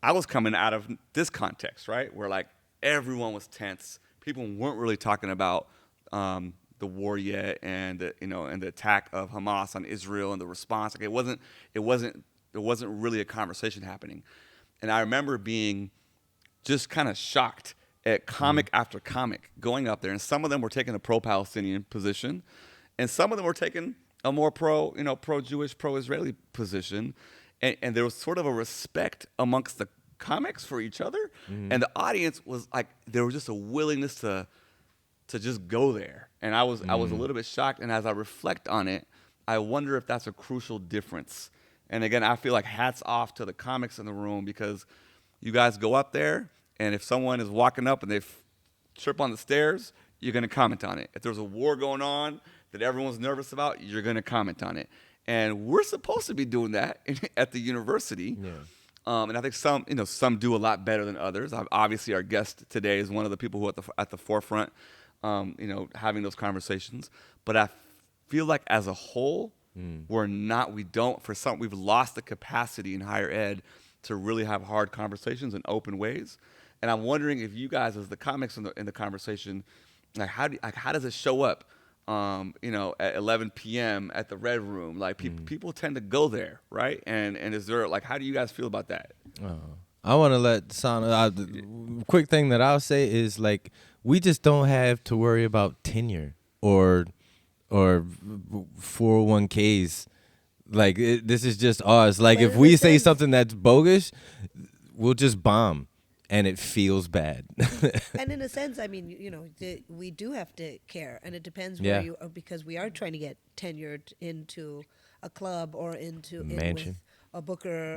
I was coming out of this context, right, where like everyone was tense. People weren't really talking about the war yet, and the attack of Hamas on Israel and the response. Like there wasn't really a conversation happening. And I remember being just kind of shocked at comic after comic going up there, and some of them were taking a pro-Palestinian position, and some of them were taking a more pro-Jewish, pro-Israeli position, and there was sort of a respect amongst the comics for each other, and the audience was like, there was just a willingness to just go there, and I was a little bit shocked, and as I reflect on it, I wonder if that's a crucial difference. And again, I feel like hats off to the comics in the room because you guys go up there, and if someone is walking up and they trip on the stairs, you're going to comment on it. If there's a war going on that everyone's nervous about, you're going to comment on it. And we're supposed to be doing that at the university. Yeah. And I think some do a lot better than others. Obviously, our guest today is one of the people who are at the forefront, having those conversations. But I feel like as a whole, we've lost the capacity in higher ed to really have hard conversations in open ways. And I'm wondering if you guys, as the comics in the conversation, like how does it show up? At 11 p.m. at the Red Room, like people tend to go there, right? And is there how do you guys feel about that? I want to let Sandra. Quick thing that I'll say is we just don't have to worry about tenure or 401ks. This is just ours. If we say something that's bogus, we'll just bomb. And it feels bad. And in a sense, I mean, we do have to care, and it depends where you are, because we are trying to get tenured into a club or in with a booker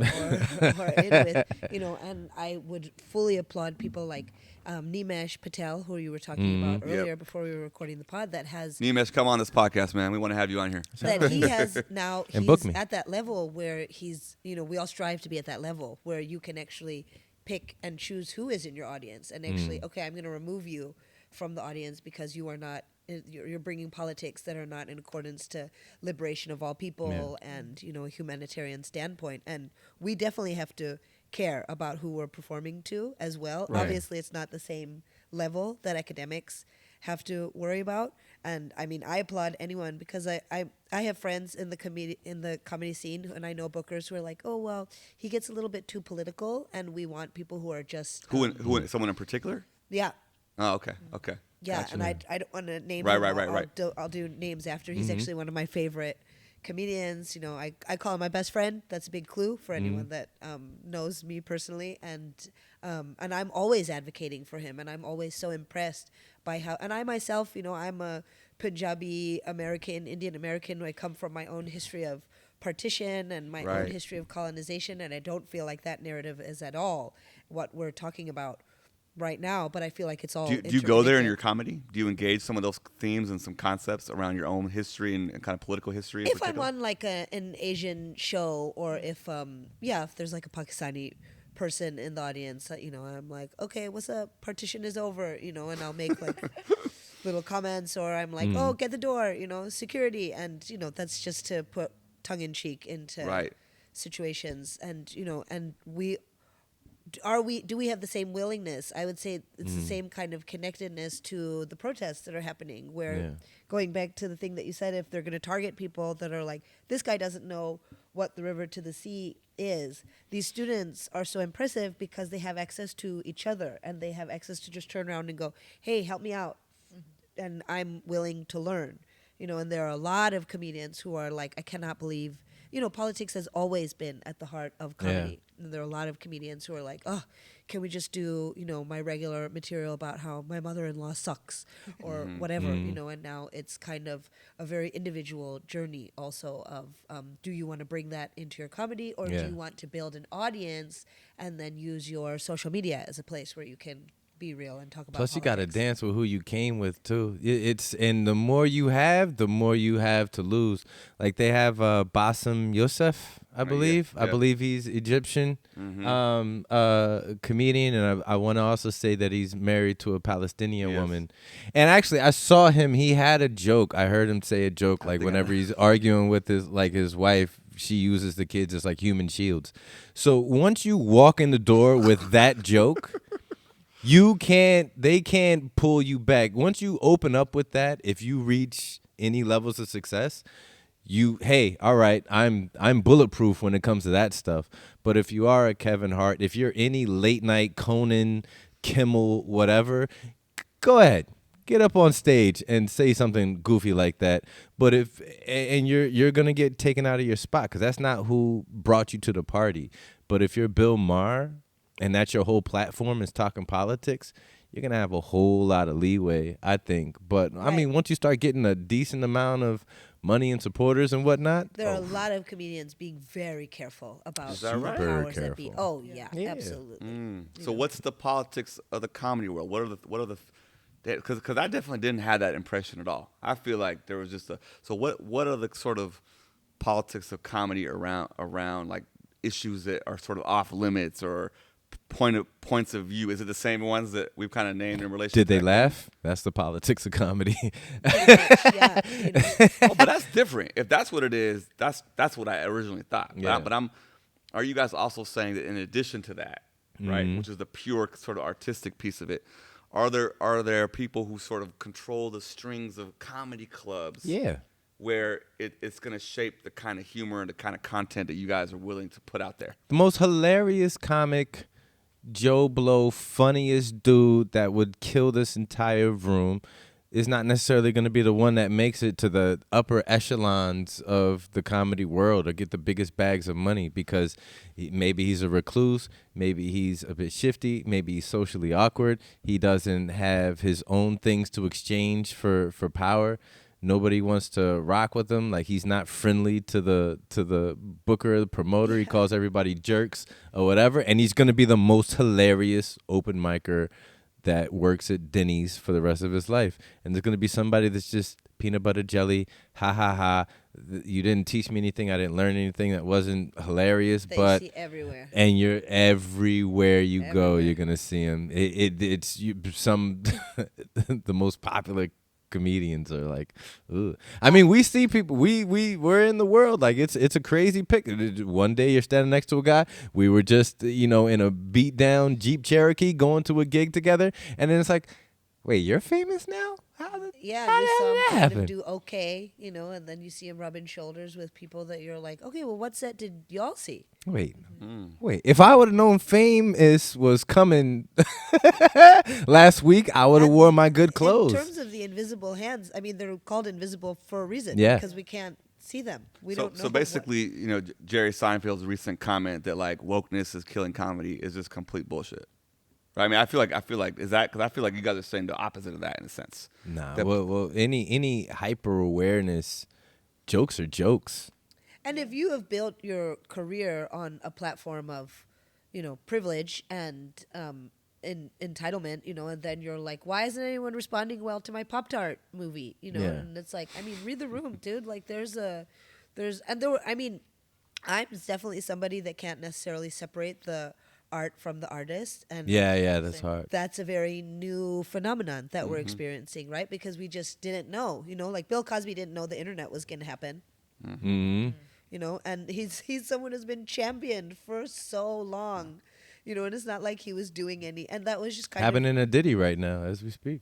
or in with, and I would fully applaud people like Nimesh Patel, who you were talking about earlier before we were recording the pod, that has... Nimesh, come on this podcast, man. We want to have you on here. That he has now, and he's at that level where he's, we all strive to be at that level where you can actually pick and choose who is in your audience, and actually, okay, I'm going to remove you from the audience because you are not, you're bringing politics that are not in accordance to liberation of all people and, a humanitarian standpoint. And we definitely have to care about who we're performing to as well. Right. Obviously, it's not the same level that academics have to worry about. And I mean, I applaud anyone because I have friends in the comedy scene, and I know bookers who are like, oh, well, he gets a little bit too political, and we want people who are just... Who someone in particular? Yeah. Oh, okay. Yeah, gotcha. And I don't want to name him. Right. Right. I'll do names after. He's actually one of my favorite comedians, I call him my best friend. That's a big clue for anyone that knows me personally. And I'm always advocating for him. And I'm always so impressed by how, and I myself, I'm a Punjabi American, Indian American. I come from my own history of partition and my own history of colonization. And I don't feel like that narrative is at all what we're talking about right now, but I feel like it's all. Do you go there in your comedy? Do you engage some of those themes and some concepts around your own history and kind of political history? If I'm on like an Asian show, or if there's like a Pakistani person in the audience, I'm like, okay, what's up? Partition is over, and I'll make like little comments, or I'm like, oh, get the door, security, and that's just to put tongue in cheek into situations, and and do we have the same willingness? I would say it's the same kind of connectedness to the protests that are happening, where going back to the thing that you said, if they're going to target people that are like, this guy doesn't know what the river to the sea is, these students are so impressive because they have access to each other, and they have access to just turn around and go, hey, help me out, and I'm willing to learn. And there are a lot of comedians who are like, I cannot believe, politics has always been at the heart of comedy. And there are a lot of comedians who are like, oh, can we just do, my regular material about how my mother-in-law sucks or whatever, and now it's kind of a very individual journey also of, do you want to bring that into your comedy, or do you want to build an audience and then use your social media as a place where you can be real and talk about Plus, politics. you got to dance with who you came with too. And the more you have, the more you have to lose. Like they have Bassem Youssef, I believe. I believe he's Egyptian, comedian, and I want to also say that he's married to a Palestinian woman. And actually, I saw him. He had a joke. I heard him say a joke like whenever he's arguing with his wife. She uses the kids as like human shields. So once you walk in the door with that joke. They can't pull you back. Once you open up with that, if you reach any levels of success, all right, I'm bulletproof when it comes to that stuff. But if you are a Kevin Hart, if you're any late night Conan, Kimmel, whatever, go ahead. Get up on stage and say something goofy like that. But you're going to get taken out of your spot because that's not who brought you to the party. But if you're Bill Maher, and that's your whole platform is talking politics, you're going to have a whole lot of leeway, I think. But, I mean, once you start getting a decent amount of money and supporters and whatnot. There are a lot of comedians being very careful about that right? powers that be. Oh, yeah. Absolutely. So what's the politics of the comedy world? What are the because I definitely didn't have that impression at all. I feel like there was just what are the sort of politics of comedy around like issues that are sort of off limits or points of view? Is it the same ones that we've kind of named in relation? Did they laugh? That's the politics of comedy. Yeah, but that's different. If that's what it is, that's what I originally thought. Yeah. But are you guys also saying that in addition to that, right, which is the pure sort of artistic piece of it, are there people who sort of control the strings of comedy clubs? Yeah. Where it's going to shape the kind of humor and the kind of content that you guys are willing to put out there? The most hilarious comic, Joe Blow, funniest dude that would kill this entire room is not necessarily going to be the one that makes it to the upper echelons of the comedy world or get the biggest bags of money because maybe he's a recluse, maybe he's a bit shifty, maybe he's socially awkward, he doesn't have his own things to exchange for power. Nobody wants to rock with him. Like he's not friendly to the booker, the promoter. He calls everybody jerks or whatever. And he's going to be the most hilarious open micer that works at Denny's for the rest of his life. And there's going to be somebody that's just peanut butter jelly, ha ha ha. You didn't teach me anything. I didn't learn anything that wasn't hilarious. They see everywhere. And you're everywhere you go, you're going to see him. It's the most popular comedians are like, ooh. I mean, we see people. We're in the world. Like it's a crazy pick. One day you're standing next to a guy. We were just in a beat down Jeep Cherokee going to a gig together, and then it's like, wait, you're famous now? How did you saw that him kind happen? of do okay, and then you see him rubbing shoulders with people that you're like, okay, well, what set did y'all see? Wait. If I would have known Fame was coming last week, I would have worn my good clothes. In terms of the invisible hands, I mean, they're called invisible for a reason. Yeah. Because we can't see them. We so, don't know. So basically, Jerry Seinfeld's recent comment that like wokeness is killing comedy is just complete bullshit. Right? I mean, I feel like is that because I feel like you guys are saying the opposite of that in a sense. Nah. That- Well, any hyper awareness, jokes are jokes. And if you have built your career on a platform of, privilege and entitlement, and then you're like, why isn't anyone responding well to my Pop-Tart movie? And it's like, I mean, read the room, dude. Like I'm definitely somebody that can't necessarily separate the art from the artist. And Yeah, that's hard. that's a very new phenomenon that we're experiencing, right? Because we just didn't know, like Bill Cosby didn't know the internet was going to happen. Mm-hmm. And he's someone who's been championed for so long, and it's not like he was doing any, and that was just kind of Happening a Diddy right now as we speak.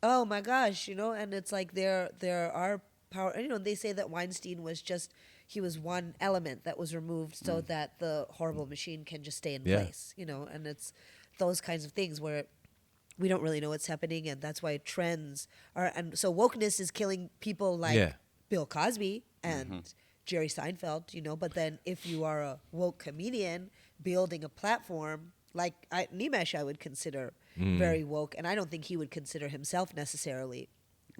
oh my gosh, and it's like there are power, they say that Weinstein was he was one element that was removed so that the horrible machine can just stay in place, and it's those kinds of things where we don't really know what's happening, and that's why trends are, and so wokeness is killing people like Bill Cosby and Jerry Seinfeld, but then if you are a woke comedian building a platform like Nimesh, I would consider very woke, and I don't think he would consider himself necessarily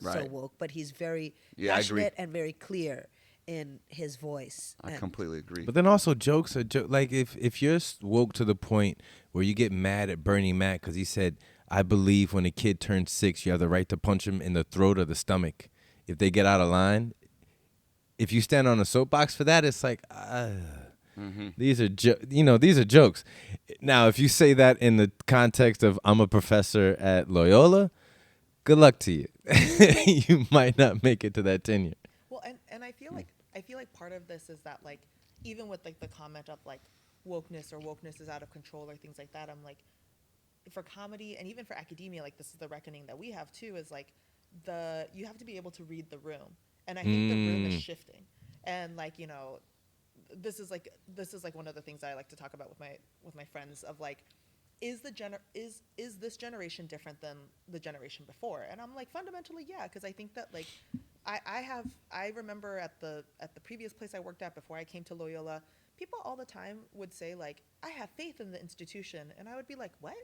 so woke, but he's very passionate and very clear in his voice. I completely agree. But then also jokes are like if you're woke to the point where you get mad at Bernie Mac because he said, I believe when a kid turns 6, you have the right to punch him in the throat or the stomach if they get out of line. If you stand on a soapbox for that, it's like, these are these are jokes. Now, if you say that in the context of I'm a professor at Loyola, good luck to you. You might not make it to that tenure. Well, and I feel like part of this is that like even with like the comment of like wokeness is out of control or things like that, I'm like, for comedy and even for academia, like this is the reckoning that we have too, is like you have to be able to read the room. And I think the room is shifting, and like this is like one of the things I like to talk about with my friends of like, is this generation different than the generation before? And I'm like, fundamentally, yeah, because I think that like I remember at the previous place I worked at before I came to Loyola, people all the time would say like, I have faith in the institution, and I would be like, what?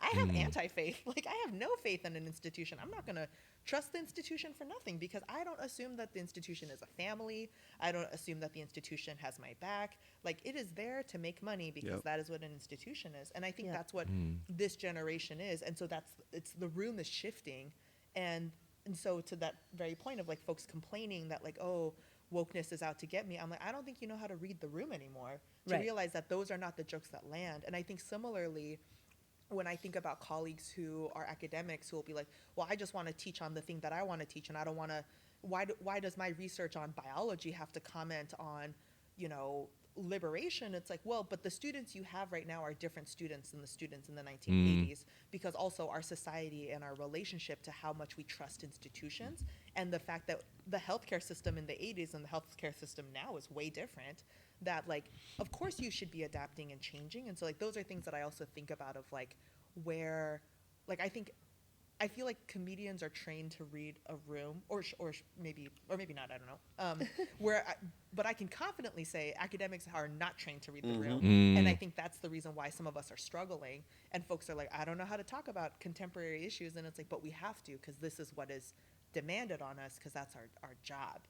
I have anti-faith. Like, I have no faith in an institution. I'm not going to trust the institution for nothing because I don't assume that the institution is a family. I don't assume that the institution has my back. Like, it is there to make money because that is what an institution is. And I think that's what this generation is. And so the room is shifting. And so to that very point of like folks complaining that like, oh, wokeness is out to get me. I'm like, I don't think you know how to read the room anymore to realize that those are not the jokes that land. And I think similarly, when I think about colleagues who are academics who will be like, well, I just want to teach on the thing that I want to teach, and I don't want to, why does my research on biology have to comment on, liberation? It's like, well, but the students you have right now are different students than the students in the 1980s, because also our society and our relationship to how much we trust institutions and the fact that the healthcare system in the 80s and the healthcare system now is way different, that like, of course you should be adapting and changing. And so like, those are things that I also think about of like where, like, I feel like comedians are trained to read a room, or maybe not. I don't know. But I can confidently say academics are not trained to read the room, and I think that's the reason why some of us are struggling. And folks are like, I don't know how to talk about contemporary issues, and it's like, but we have to because this is what is demanded on us because that's our job.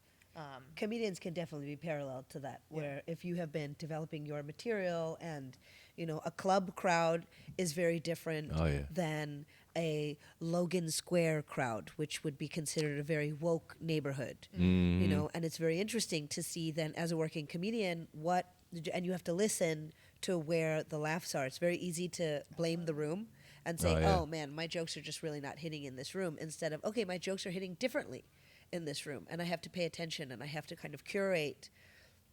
Comedians can definitely be parallel to that, where if you have been developing your material and, a club crowd is very different than a Logan Square crowd, which would be considered a very woke neighborhood, and it's very interesting to see then as a working comedian and you have to listen to where the laughs are. It's very easy to blame the room and say, oh man, my jokes are just really not hitting in this room, instead of, okay, my jokes are hitting differently in this room, and I have to pay attention, and I have to kind of curate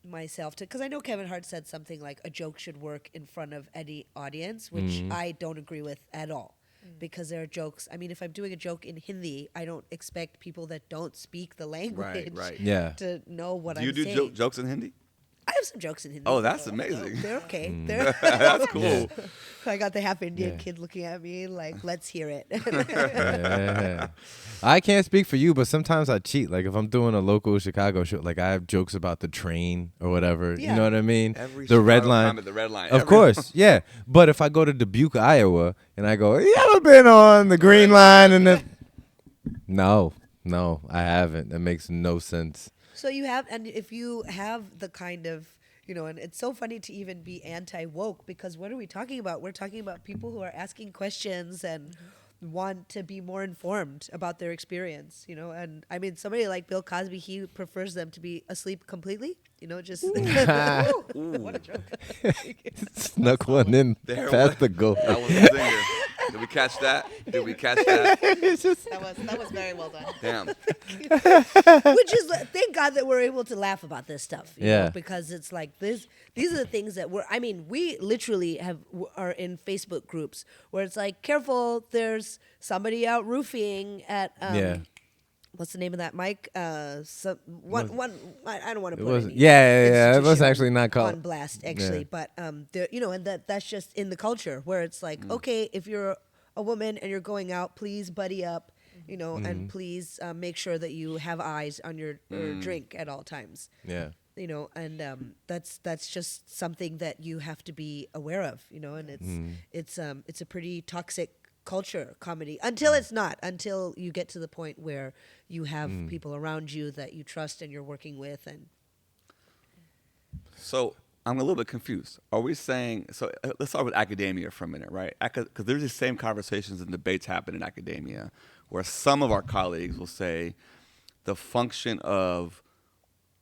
myself to, because I know Kevin Hart said something like a joke should work in front of any audience, which I don't agree with at all, because there are jokes. I mean, if I'm doing a joke in Hindi, I don't expect people that don't speak the language Right. to know what I'm saying. Do you do jokes in Hindi? I have some jokes in Hindi. Oh, that's so amazing. They're okay. They're That's cool. I got the half Indian Yeah. kid looking at me like, let's hear it. Yeah. I can't speak for you, but sometimes I cheat. Like if I'm doing a local Chicago show, like I have jokes about the train or whatever. You Yeah. know what I mean? Every The red Chicago line. comment, the red line. Of course, yeah. But if I go to Dubuque, Iowa, and I go, you ever been on the Green Line? And the no, I haven't. That makes no sense. So you have, and if you have the kind of, and it's so funny to even be anti-woke, because what are we talking about? We're talking about people who are asking questions and want to be more informed about their experience, and I mean, somebody like Bill Cosby, he prefers them to be asleep completely, just. Ooh, what a joke. Snuck one in There past was- the goal. That was the zinger. Did we catch that? It's just That was very well done. Damn. Which is, thank God that we're able to laugh about this stuff, you Yeah. know, because it's like this. These are the things that we literally are in Facebook groups where it's like, careful, there's somebody out roofing at yeah. what's the name of that mic? I don't want to It put wasn't. any Yeah. It was institution actually not called. on blast, actually, but there, and that's just in the culture where it's like, okay, if you're a woman and you're going out, please buddy up, and please make sure that you have eyes on your drink at all times. Yeah. And that's just something that you have to be aware of, and it's a pretty toxic culture, comedy, until it's not, until you get to the point where you have people around you that you trust and you're working with. And So I'm a little bit confused. Are we saying, so let's start with academia for a minute, right? Because there's the same conversations and debates happen in academia where some of our colleagues will say the function of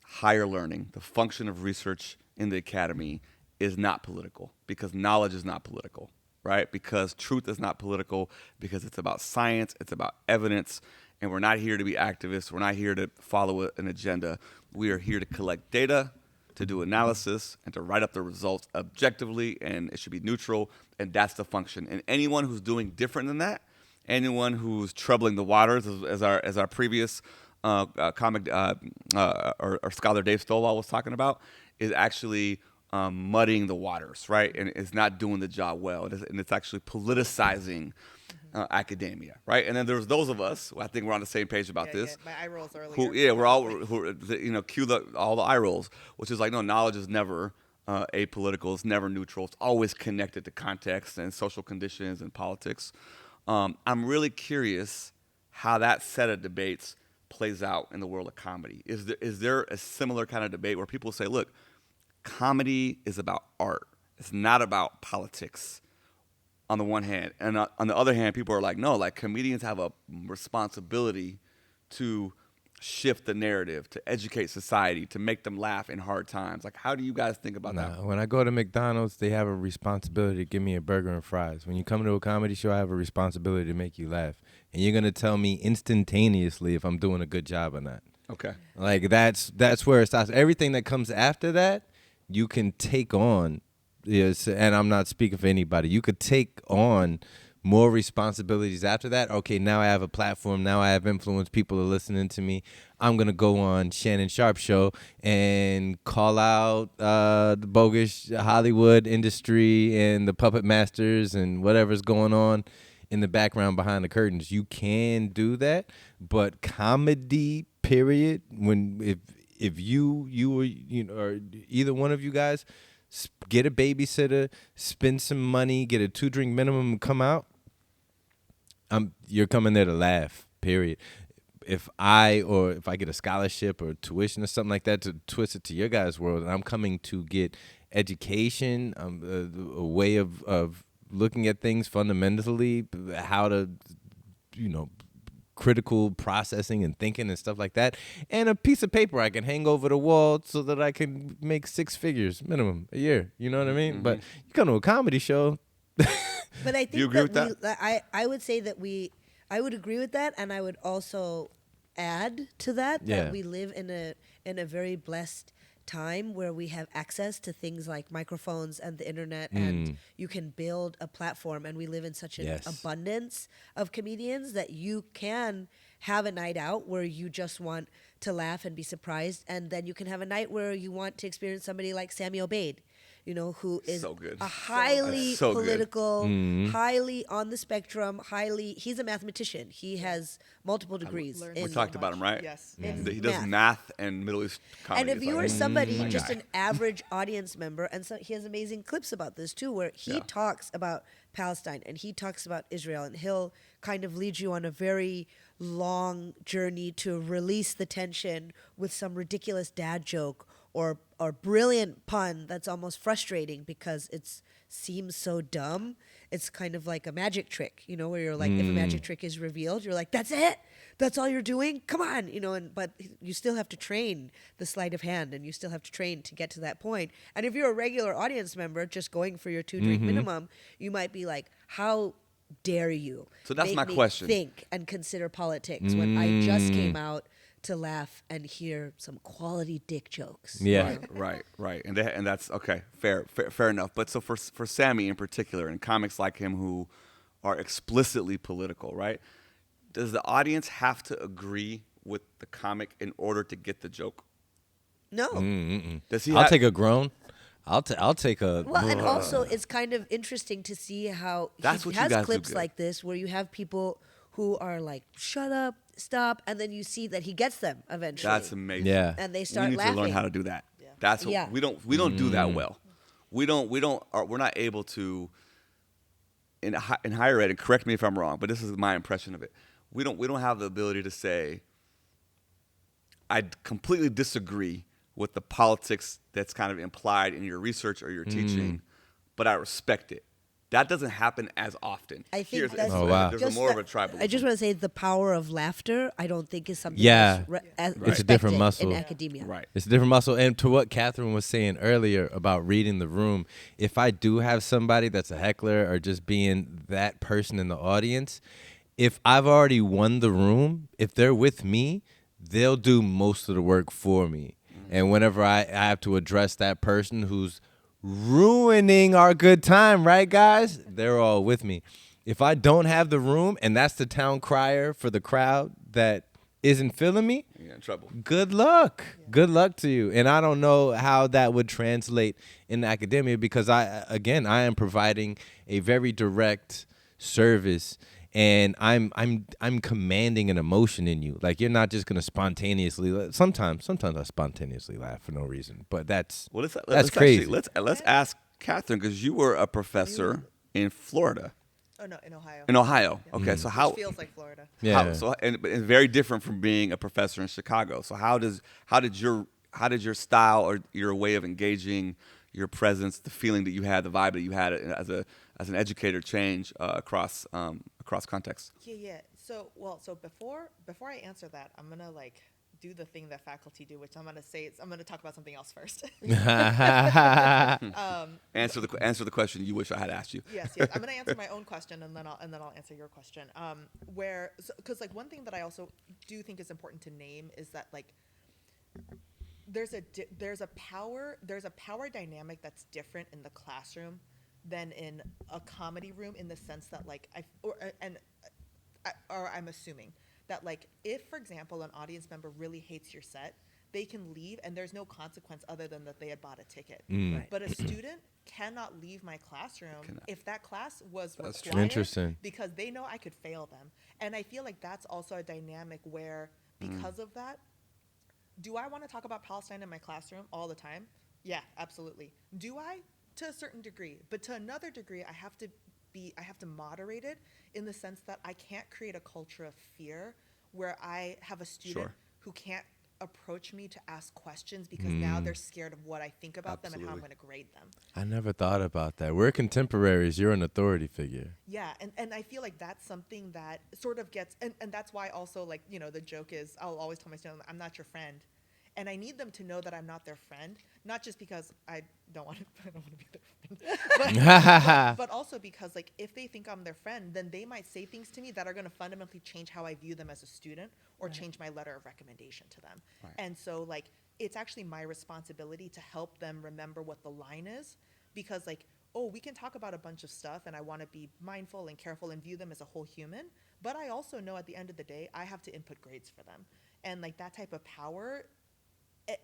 higher learning, the function of research in the academy is not political because knowledge is not political, right? Because truth is not political, because it's about science, it's about evidence, and we're not here to be activists. We're not here to follow an agenda. We are here to collect data, to do analysis, and to write up the results objectively, and it should be neutral, and that's the function. And anyone who's doing different than that, anyone who's troubling the waters, as our previous comic or scholar Dave Stovall was talking about, is actually muddying the waters, right? And is not doing the job well, and it's actually politicizing academia, right? And then there's those of us who I think we're on the same page about this. My eye rolls earlier. We're all cue all the eye rolls, which is like, no, knowledge is never apolitical, it's never neutral, it's always connected to context and social conditions and politics. I'm really curious how that set of debates plays out in the world of comedy. Is there a similar kind of debate where people say, look, comedy is about art, it's not about politics, on the one hand, and on the other hand, people are like, no, like comedians have a responsibility to shift the narrative, to educate society, to make them laugh in hard times. Like, how do you guys think about that? When I go to McDonald's, they have a responsibility to give me a burger and fries. When you come to a comedy show, I have a responsibility to make you laugh. And you're going to tell me instantaneously if I'm doing a good job or not. Okay. Like, that's where it stops. Everything that comes after that, you can take on. Yes, and I'm not speaking for anybody. You could take on more responsibilities after that. Okay, now I have a platform. Now I have influence. People are listening to me. I'm going to go on Shannon Sharp's show and call out the bogus Hollywood industry and the puppet masters and whatever's going on in the background behind the curtains. You can do that, but comedy, period, if you or either one of you guys get a babysitter, spend some money, get a 2-drink minimum, and come out, you're coming there to laugh, period. If I get a scholarship or tuition or something like that to twist it to your guys' world, and I'm coming to get education, a way of looking at things fundamentally, how to, critical processing and thinking and stuff like that, and a piece of paper I can hang over the wall so that I can make 6 figures minimum a year. You know what I mean? Mm-hmm. But you come to a comedy show. But I think you agree with that? I would say that I would agree with that, and I would also add to that Yeah. we live in a very blessed time where we have access to things like microphones and the internet, and you can build a platform, and we live in such an Yes. abundance of comedians that you can have a night out where you just want to laugh and be surprised, and then you can have a night where you want to experience somebody like Sammy Obeid, you know, who is So good. a highly So good. political, highly on the spectrum, he's a mathematician. He has multiple degrees. learned We in- so talked about much. him, right? Yes. in He does math. math and Middle East comedy. And if It's you like, are somebody, my just guy. an average audience member, and so he has amazing clips about this too, where he Yeah. talks about Palestine and he talks about Israel, and he'll kind of lead you on a very long journey to release the tension with some ridiculous dad joke or brilliant pun that's almost frustrating because it seems so dumb. It's kind of like a magic trick, you know, where you're like, if a magic trick is revealed, you're like, that's it, that's all you're doing, come on, you know. But you still have to train the sleight of hand, and you still have to train to get to that point. And if you're a regular audience member just going for your 2-drink minimum, you might be like, how dare you So that's make my me question. think and consider politics when I just came out to laugh and hear some quality dick jokes. Yeah. Right, and that's okay, fair enough. But so for Sammy in particular, and comics like him who are explicitly political, right? Does the audience have to agree with the comic in order to get the joke? No. Does he? I'll take a groan. I'll take a. Well, and also it's kind of interesting to see how That's he what you has guys do clips good. like this where you have people who are like, shut up, stop, and then you see that he gets them eventually. That's amazing. Yeah. And they We start need to learn laughing. how to do that. Yeah. That's what Yeah. we don't do that well. We're not able to in higher ed. And correct me if I'm wrong, but this is my impression of it. We don't have the ability to say, I completely disagree with the politics that's kind of implied in your research or your teaching, but I respect it. That doesn't happen as often. I think that's Oh, wow. There's just more of the- a tribalism. I just want to say the power of laughter, I don't think is something Yeah. that's It's a different respected muscle. in academia. Right. It's a different muscle. And to what Catherine was saying earlier about reading the room, if I do have somebody that's a heckler or just being that person in the audience, if I've already won the room, if they're with me, they'll do most of the work for me. And whenever I have to address that person who's ruining our good time, right, guys? They're all with me. If I don't have the room and that's the town crier for the crowd that isn't feeling me, You're in trouble. good luck. Good luck to you. And I don't know how that would translate in academia because I am providing a very direct service and I'm commanding an emotion in you. Like you're not just gonna spontaneously. Sometimes I spontaneously laugh for no reason, but that's Let's crazy. Let's ask Catherine, because you were a professor in Florida, Oh no, in Ohio. in Ohio. Yeah. Okay, so how? Which feels like Florida. Yeah. And very different from being a professor in Chicago. So how did your style or your way of engaging, your presence, the feeling that you had, the vibe that you had as an educator change across contexts? Yeah. So before I answer that, I'm gonna like do the thing that faculty do, which I'm gonna talk about something else first. Answer the question you wish I had asked you. Yes. I'm gonna answer my own question, and then I'll answer your question. Because like one thing that I also do think is important to name is that like there's a power dynamic that's different in the classroom than in a comedy room, in the sense that like I'm assuming that like if, for example, an audience member really hates your set, they can leave and there's no consequence other than that they had bought a ticket. Right. But a student cannot leave my classroom if that class was That's required, Interesting. because they know I could fail them. And I feel like that's also a dynamic where, because of that, do I want to talk about Palestine in my classroom all the time? Yeah, absolutely. Do I? To a certain degree. But to another degree, I have to moderate it in the sense that I can't create a culture of fear where I have a student Sure. who can't approach me to ask questions because now they're scared of what I think about them and how I'm Absolutely. going to grade them. I never thought about that. We're contemporaries. You're an authority figure. Yeah, and I feel like that's something that sort of gets, and that's why also, like, you know, the joke is I'll always tell my students, I'm not your friend. And I need them to know that I'm not their friend, not just because I don't want to be their friend, but also because, like, if they think I'm their friend, then they might say things to me that are going to fundamentally change how I view them as a student or change my letter of recommendation to them. Right. And so, like, it's actually my responsibility to help them remember what the line is, because, like, oh, we can talk about a bunch of stuff and I want to be mindful and careful and view them as a whole human, but I also know at the end of the day I have to input grades for them. And like that type of power,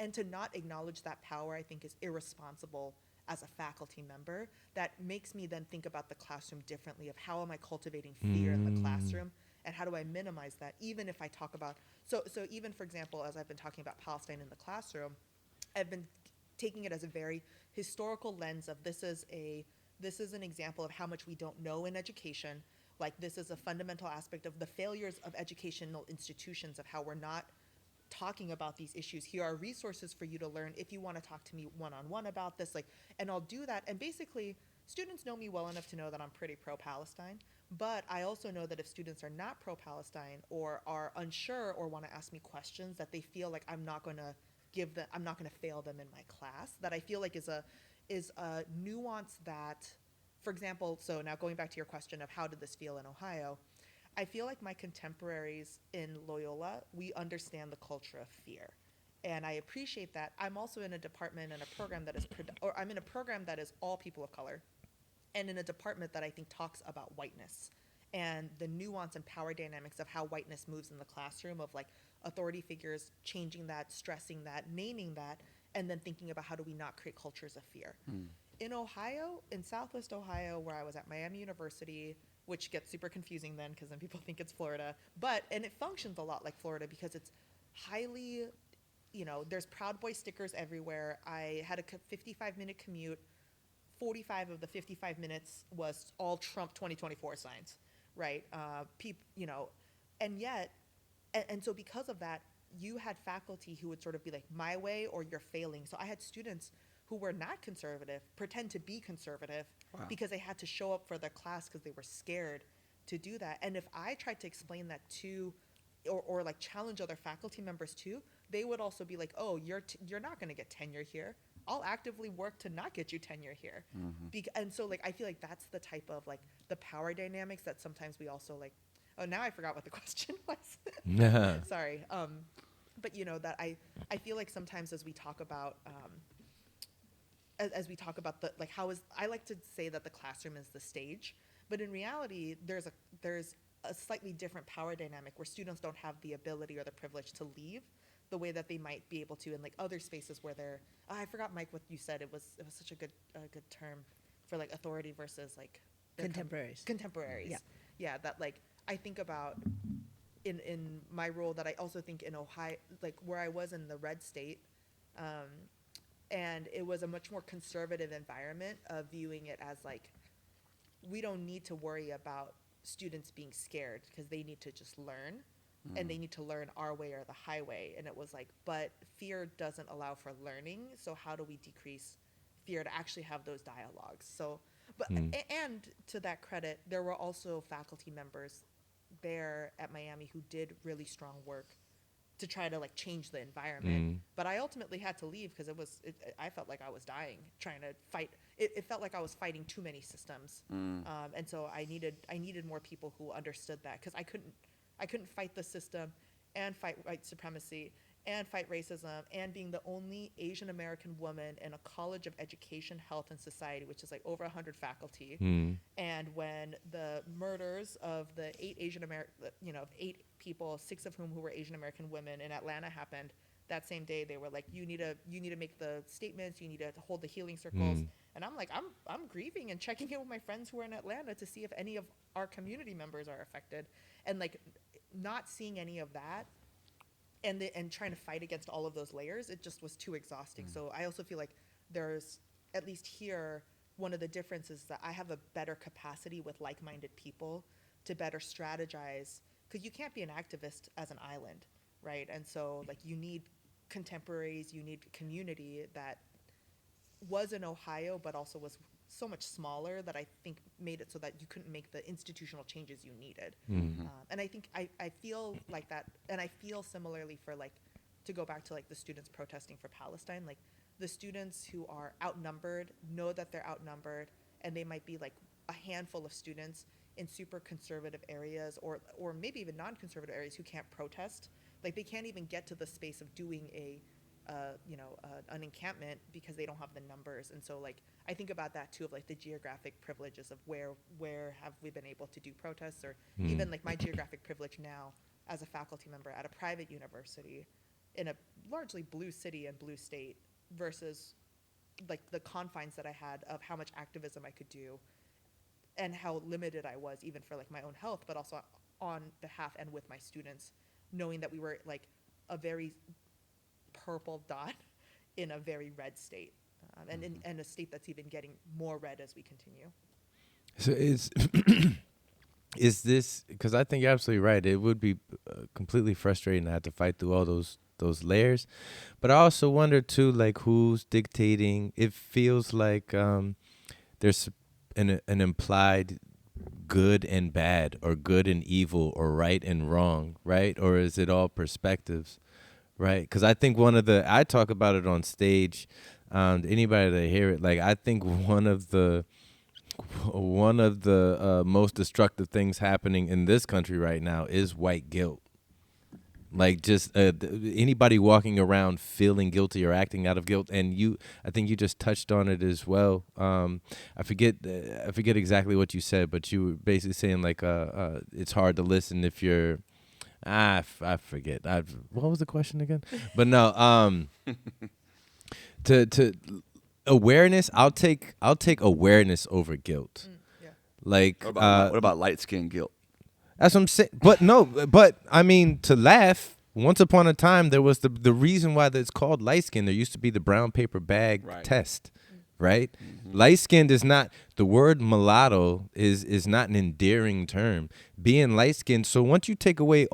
and to not acknowledge that power, I think is irresponsible as a faculty member. That makes me then think about the classroom differently, of how am I cultivating fear in the classroom, and how do I minimize that, even if I talk about, so even for example, as I've been talking about Palestine in the classroom, I've been taking it as a very historical lens of this is an example of how much we don't know in education. Like this is a fundamental aspect of the failures of educational institutions, of how we're not talking about these issues. Here are resources for you to learn if you want to talk to me one-on-one about this, like, and I'll do that. And basically, students know me well enough to know that I'm pretty pro-Palestine, but I also know that if students are not pro-Palestine or are unsure or want to ask me questions that they feel like I'm not going to fail them in my class, that I feel like is a nuance that, for example, so now going back to your question of how did this feel in Ohio, I feel like my contemporaries in Loyola, we understand the culture of fear. And I appreciate that. I'm also in a department and a program that is, I'm in a program that is all people of color, and in a department that I think talks about whiteness and the nuance and power dynamics of how whiteness moves in the classroom, of like authority figures changing that, stressing that, naming that, and then thinking about how do we not create cultures of fear. In Ohio, in Southwest Ohio, where I was at Miami University, which gets super confusing then because then people think it's Florida, and it functions a lot like Florida because it's highly, there's Proud Boy stickers everywhere. I had a 55-minute commute. 45 of the 55 minutes was all Trump 2024 signs, right? And yet, and so because of that, you had faculty who would sort of be like, my way or you're failing. So I had students who were not conservative pretend to be conservative. Wow. Because they had to show up for their class because they were scared to do that. And if I tried to explain that to, or like challenge other faculty members too, they would also be like, oh, you're not going to get tenure here. I'll actively work to not get you tenure here. And so like I feel like that's the type of like the power dynamics that sometimes we also like. Oh, now I forgot what the question was. Sorry. But that I feel like sometimes as we talk about the, like, I like to say that the classroom is the stage, but in reality, there's a slightly different power dynamic where students don't have the ability or the privilege to leave the way that they might be able to in like other spaces where they're, I forgot, Mike, what you said. It was such a good term for like authority versus like contemporaries. Yeah, that like I think about in my role, that I also think in Ohio, like where I was in the red state, and it was a much more conservative environment of viewing it as like, we don't need to worry about students being scared because they need to just learn, and they need to learn our way or the highway. And it was like, but fear doesn't allow for learning. So how do we decrease fear to actually have those dialogues? So, but, and to that credit, there were also faculty members there at Miami who did really strong work to try to like change the environment. But I ultimately had to leave because I felt like I was dying trying to fight. It felt like I was fighting too many systems. And so I needed more people who understood that, because I couldn't fight the system and fight white supremacy and fight racism and being the only Asian American woman in a college of education, health, and society, which is like over 100 faculty. And when the murders of the 8 8 people, 6 of whom who were Asian American women in Atlanta happened, that same day they were like, you need to make the statements, you need to hold the healing circles. And I'm like, I'm grieving and checking in with my friends who are in Atlanta to see if any of our community members are affected, and like not seeing any of that, and trying to fight against all of those layers, it just was too exhausting. So I also feel like there's, at least here, one of the differences is that I have a better capacity with like-minded people to better strategize, because you can't be an activist as an island, right? And so like you need contemporaries, you need community that was in Ohio, but also was so much smaller that I think made it so that you couldn't make the institutional changes you needed. And I think I feel like that, and I feel similarly for like, to go back to like the students protesting for Palestine, like the students who are outnumbered know that they're outnumbered, and they might be like a handful of students in super conservative areas or maybe even non-conservative areas who can't protest. Like they can't even get to the space of doing a an encampment because they don't have the numbers. And so like I think about that too, of like the geographic privileges of where have we been able to do protests, or even like my geographic privilege now as a faculty member at a private university in a largely blue city and blue state versus like the confines that I had of how much activism I could do and how limited I was even for like my own health, but also on behalf and with my students, knowing that we were like a very purple dot in a very red state, and a state that's even getting more red as we continue. So is this, because I think you're absolutely right, it would be completely frustrating to have to fight through all those layers, but I also wonder too, like, who's dictating. It feels like there's an implied good and bad, or good and evil, or right and wrong, right? Or is it all perspectives, right? Because I think I talk about it on stage, anybody that hear it, like, I think one of the most destructive things happening in this country right now is white guilt. Like, just anybody walking around feeling guilty or acting out of guilt, and I think you just touched on it as well. I forget exactly what you said, but you were basically saying like, it's hard to listen if you're. I forget. What was the question again? But no. To awareness, I'll take awareness over guilt. Yeah. Like, What about light skin guilt? that's what I'm saying. But I mean, to laugh, once upon a time, there was the reason why it's called light skin. There used to be the brown paper bag test, right? Mm-hmm. Light skinned is not, the word mulatto is not an endearing term. Being light skinned, so once you take away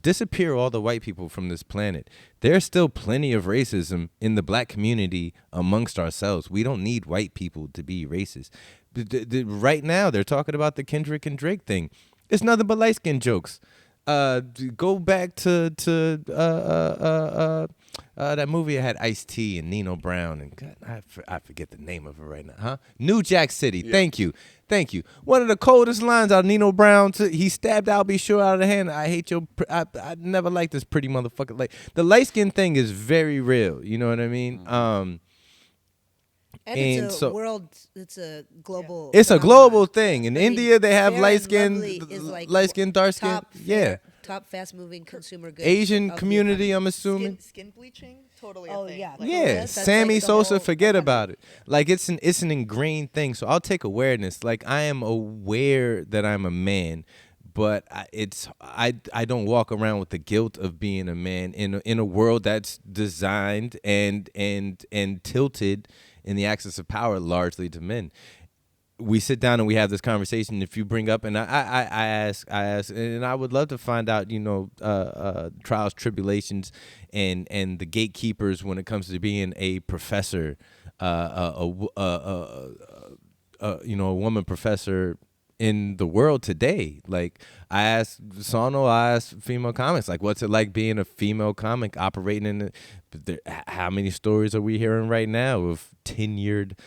disappear all the white people from this planet, there's still plenty of racism in the black community amongst ourselves. We don't need white people to be racist. Right now, they're talking about the Kendrick and Drake thing. It's nothing but light skin jokes. Go back to that movie that had Ice-T and Nino Brown, and God, I forget the name of it right now. Huh? New Jack City. Yeah. Thank you. One of the coldest lines out of Nino Brown. He stabbed I'll be sure out of the hand. I hate your. I never liked this pretty motherfucker. Like, the light skin thing is very real. You know what I mean? And it's a global. It's a global thing. In India, they have light skin, dark skin. Yeah. Top fast-moving consumer goods. Asian community, I'm assuming. Skin bleaching, totally a thing. Yeah. Like, yeah, Sammy Sosa, forget about it. Like, it's an ingrained thing. So I'll take awareness. Like, I am aware that I'm a man, but I don't walk around with the guilt of being a man in a world that's designed and tilted in the axis of power largely to men. We sit down and we have this conversation. If you bring up, and I ask, and I would love to find out, trials, tribulations, and the gatekeepers when it comes to being a professor, a woman professor in the world today. Like, I asked Sonal, I asked female comics, like, what's it like being a female comic operating in how many stories are we hearing right now of tenured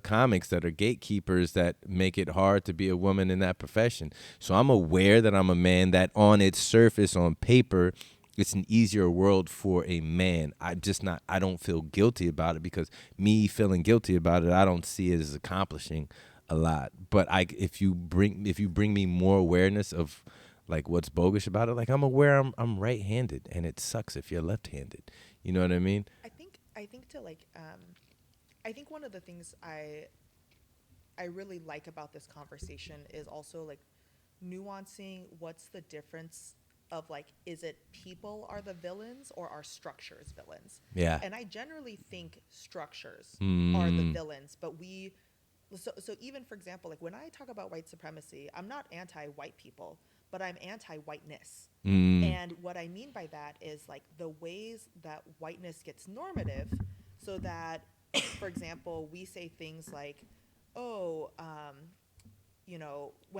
comics that are gatekeepers that make it hard to be a woman in that profession? So I'm aware that I'm a man, that on its surface, on paper, it's an easier world for a man. I don't feel guilty about it, because me feeling guilty about it, I don't see it as accomplishing a lot. But if you bring me more awareness of like what's bogus about it, like, I'm aware I'm right-handed, and it sucks if you're left-handed. You know what I mean? I think to like I think one of the things I really like about this conversation is also like nuancing what's the difference of like, is it people are the villains or are structures villains? Yeah. And I generally think structures are the villains, but so even, for example, like when I talk about white supremacy, I'm not anti-white people, but I'm anti-whiteness. And what I mean by that is like the ways that whiteness gets normative, so that, for example, we say things like, when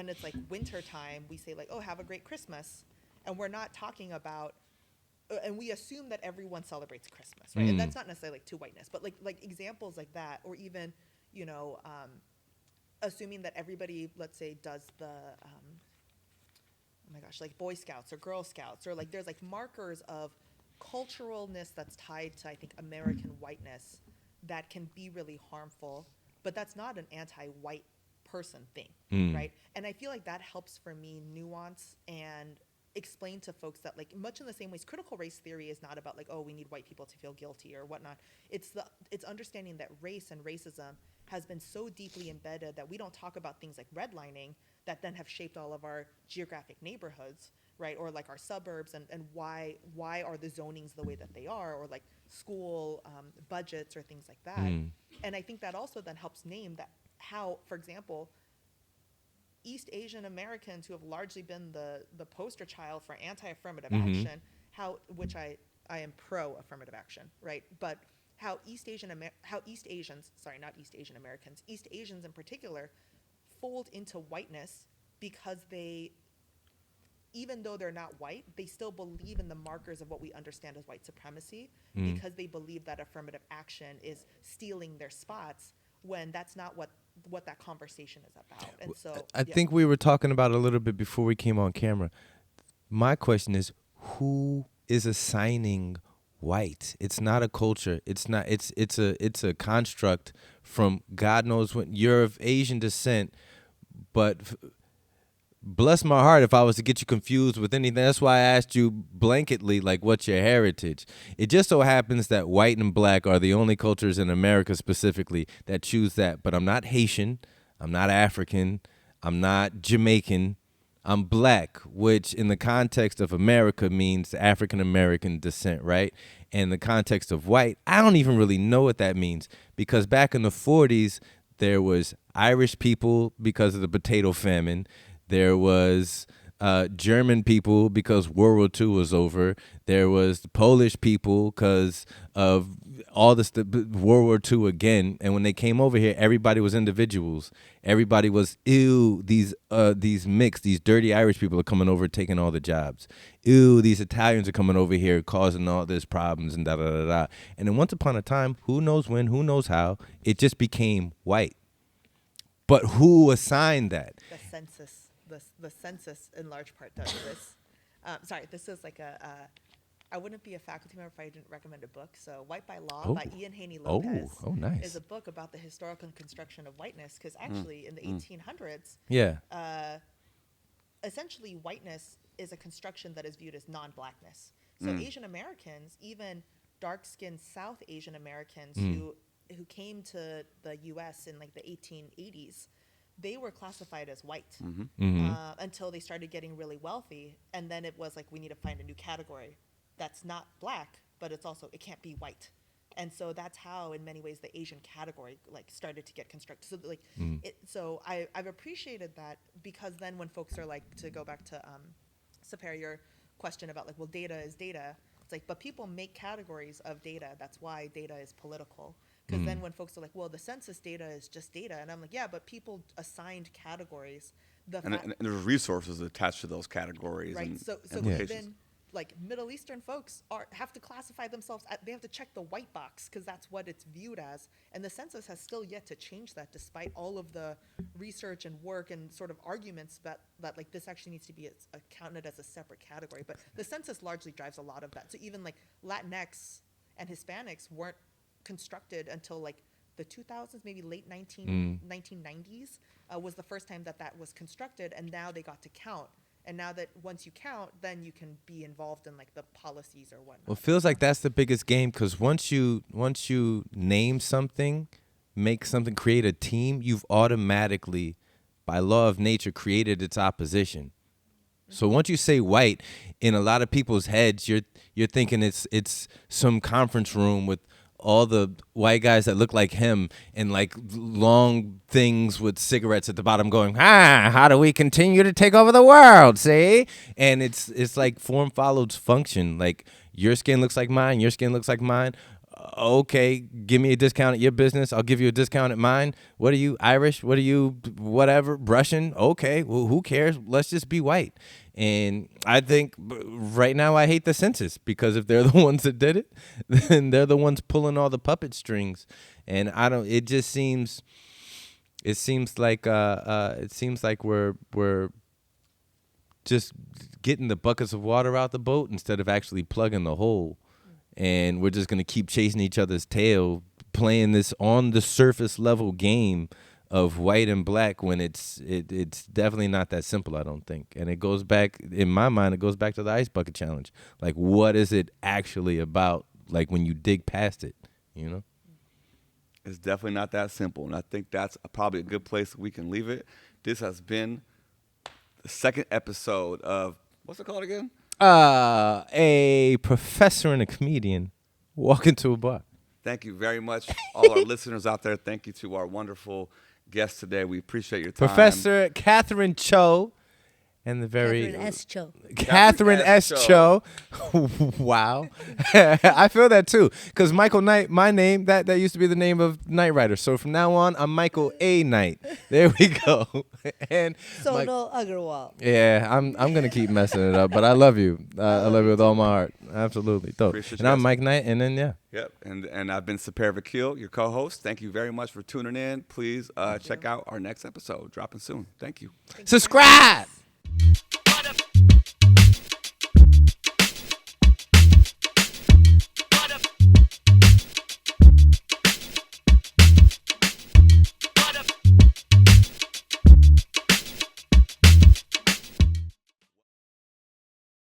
it's like winter time, we say like, oh, have a great Christmas. And we're not talking about, and we assume that everyone celebrates Christmas, right? And that's not necessarily like to whiteness, but like examples like that, or even, assuming that everybody, let's say, does the, like Boy Scouts or Girl Scouts, or like there's like markers of culturalness that's tied to, I think, American whiteness that can be really harmful, but that's not an anti-white person thing, right? And I feel like that helps for me nuance and explain to folks that, like, much in the same ways, critical race theory is not about like, oh, we need white people to feel guilty or whatnot. It's understanding that race and racism has been so deeply embedded that we don't talk about things like redlining that then have shaped all of our geographic neighborhoods, right? Or like our suburbs, and why are the zonings the way that they are, or like school budgets or things like that. And I think that also then helps name that how, for example, East Asian Americans, who have largely been the poster child for anti-affirmative action, which I am pro-affirmative action, right? But how East Asians, not East Asian Americans, East Asians in particular, fold into whiteness because they, even though they're not white, they still believe in the markers of what we understand as white supremacy, because they believe that affirmative action is stealing their spots, when that's not what that conversation is about. And so I think we were talking about it a little bit before we came on camera. My question is, who is assigning white? It's not a culture. It's not. It's a construct from God knows when. You're of Asian descent, but bless my heart if I was to get you confused with anything. That's why I asked you blanketly, like, what's your heritage? It just so happens that white and black are the only cultures in America specifically that choose that. But I'm not Haitian. I'm not African. I'm not Jamaican. I'm black, which in the context of America means African-American descent, right? And in the context of white, I don't even really know what that means, because back in the 40s, there was Irish people because of the potato famine. There was German people because World War II was over. There was Polish people because of all this World War II again. And when they came over here, everybody was individuals. Everybody was, ew, these mixed, these dirty Irish people are coming over taking all the jobs. Ew, these Italians are coming over here causing all this problems and da-da-da-da. And then once upon a time, who knows when, who knows how, it just became white. But who assigned that? the census. The census in large part does this. This is like I wouldn't be a faculty member if I didn't recommend a book. So White by Law by Ian Haney Lopez nice. is a book about the historical construction of whiteness, because actually in the 1800s, essentially whiteness is a construction that is viewed as non-blackness. So Asian Americans, even dark-skinned South Asian Americans who came to the U.S. in like the 1880s, they were classified as white until they started getting really wealthy. And then it was like, we need to find a new category that's not black, but it can't be white. And so that's how, in many ways, the Asian category like started to get constructed. So like, I've appreciated that, because then when folks are like, to go back to Sepehr, your question about like, well, data is data. It's like, but people make categories of data. That's why data is political. Because then when folks are like, well, the census data is just data. And I'm like, yeah, but people assigned categories. And there's resources attached to those categories. Right. And so even like Middle Eastern folks have to classify themselves. They have to check the white box, because that's what it's viewed as. And the census has still yet to change that, despite all of the research and work and sort of arguments that like this actually needs to be accounted as a separate category. But the census largely drives a lot of that. So even like Latinx and Hispanics weren't constructed until like the 2000s, maybe late 1990s was the first time that was constructed, and now they got to count. And now that once you count, then you can be involved in like the policies or whatnot. Well, it feels like that's the biggest game, because once you name something, make something, create a team, you've automatically, by law of nature, created its opposition. So once you say white, in a lot of people's heads, you're thinking it's some conference room with all the white guys that look like him and like long things with cigarettes at the bottom going, how do we continue to take over the world, see? And it's like form follows function. Like, your skin looks like mine, your skin looks like mine. Okay, give me a discount at your business, I'll give you a discount at mine. What are you, Irish? What are you, whatever, Russian? Okay, well, who cares? Let's just be white. And I think right now I hate the census, because if they're the ones that did it, then they're the ones pulling all the puppet strings. And it seems like we're just getting the buckets of water out the boat instead of actually plugging the hole. and we're just gonna keep chasing each other's tail, playing this on the surface level game of white and black when it's definitely not that simple, I don't think. And it goes back, in my mind, it goes back to the ice bucket challenge. Like, what is it actually about? Like, when you dig past it, you know? It's definitely not that simple, and I think that's probably a good place we can leave it. This has been the second episode of, what's it called again? A professor and a comedian walk into a bar. Thank you very much, all our listeners out there. Thank you to our wonderful guest today. We appreciate your time. Professor Katherine Cho and the very Catherine S. Cho. Catherine S. Cho. Wow. I feel that too. Because Michael Knight, my name, that used to be the name of Knight Rider. So from now on, I'm Michael A. Knight. There we go. And Sonal Aggarwal. yeah, I'm gonna keep messing it up, but I love you. I love you with all my heart. Absolutely. Dope. Appreciate And you I'm guys. Mike Knight, and then yeah. Yep, and I've been SEPEHR'S Vakil, your co-host. Thank you very much for tuning in. Please check out our next episode, dropping soon. Thank you. Subscribe.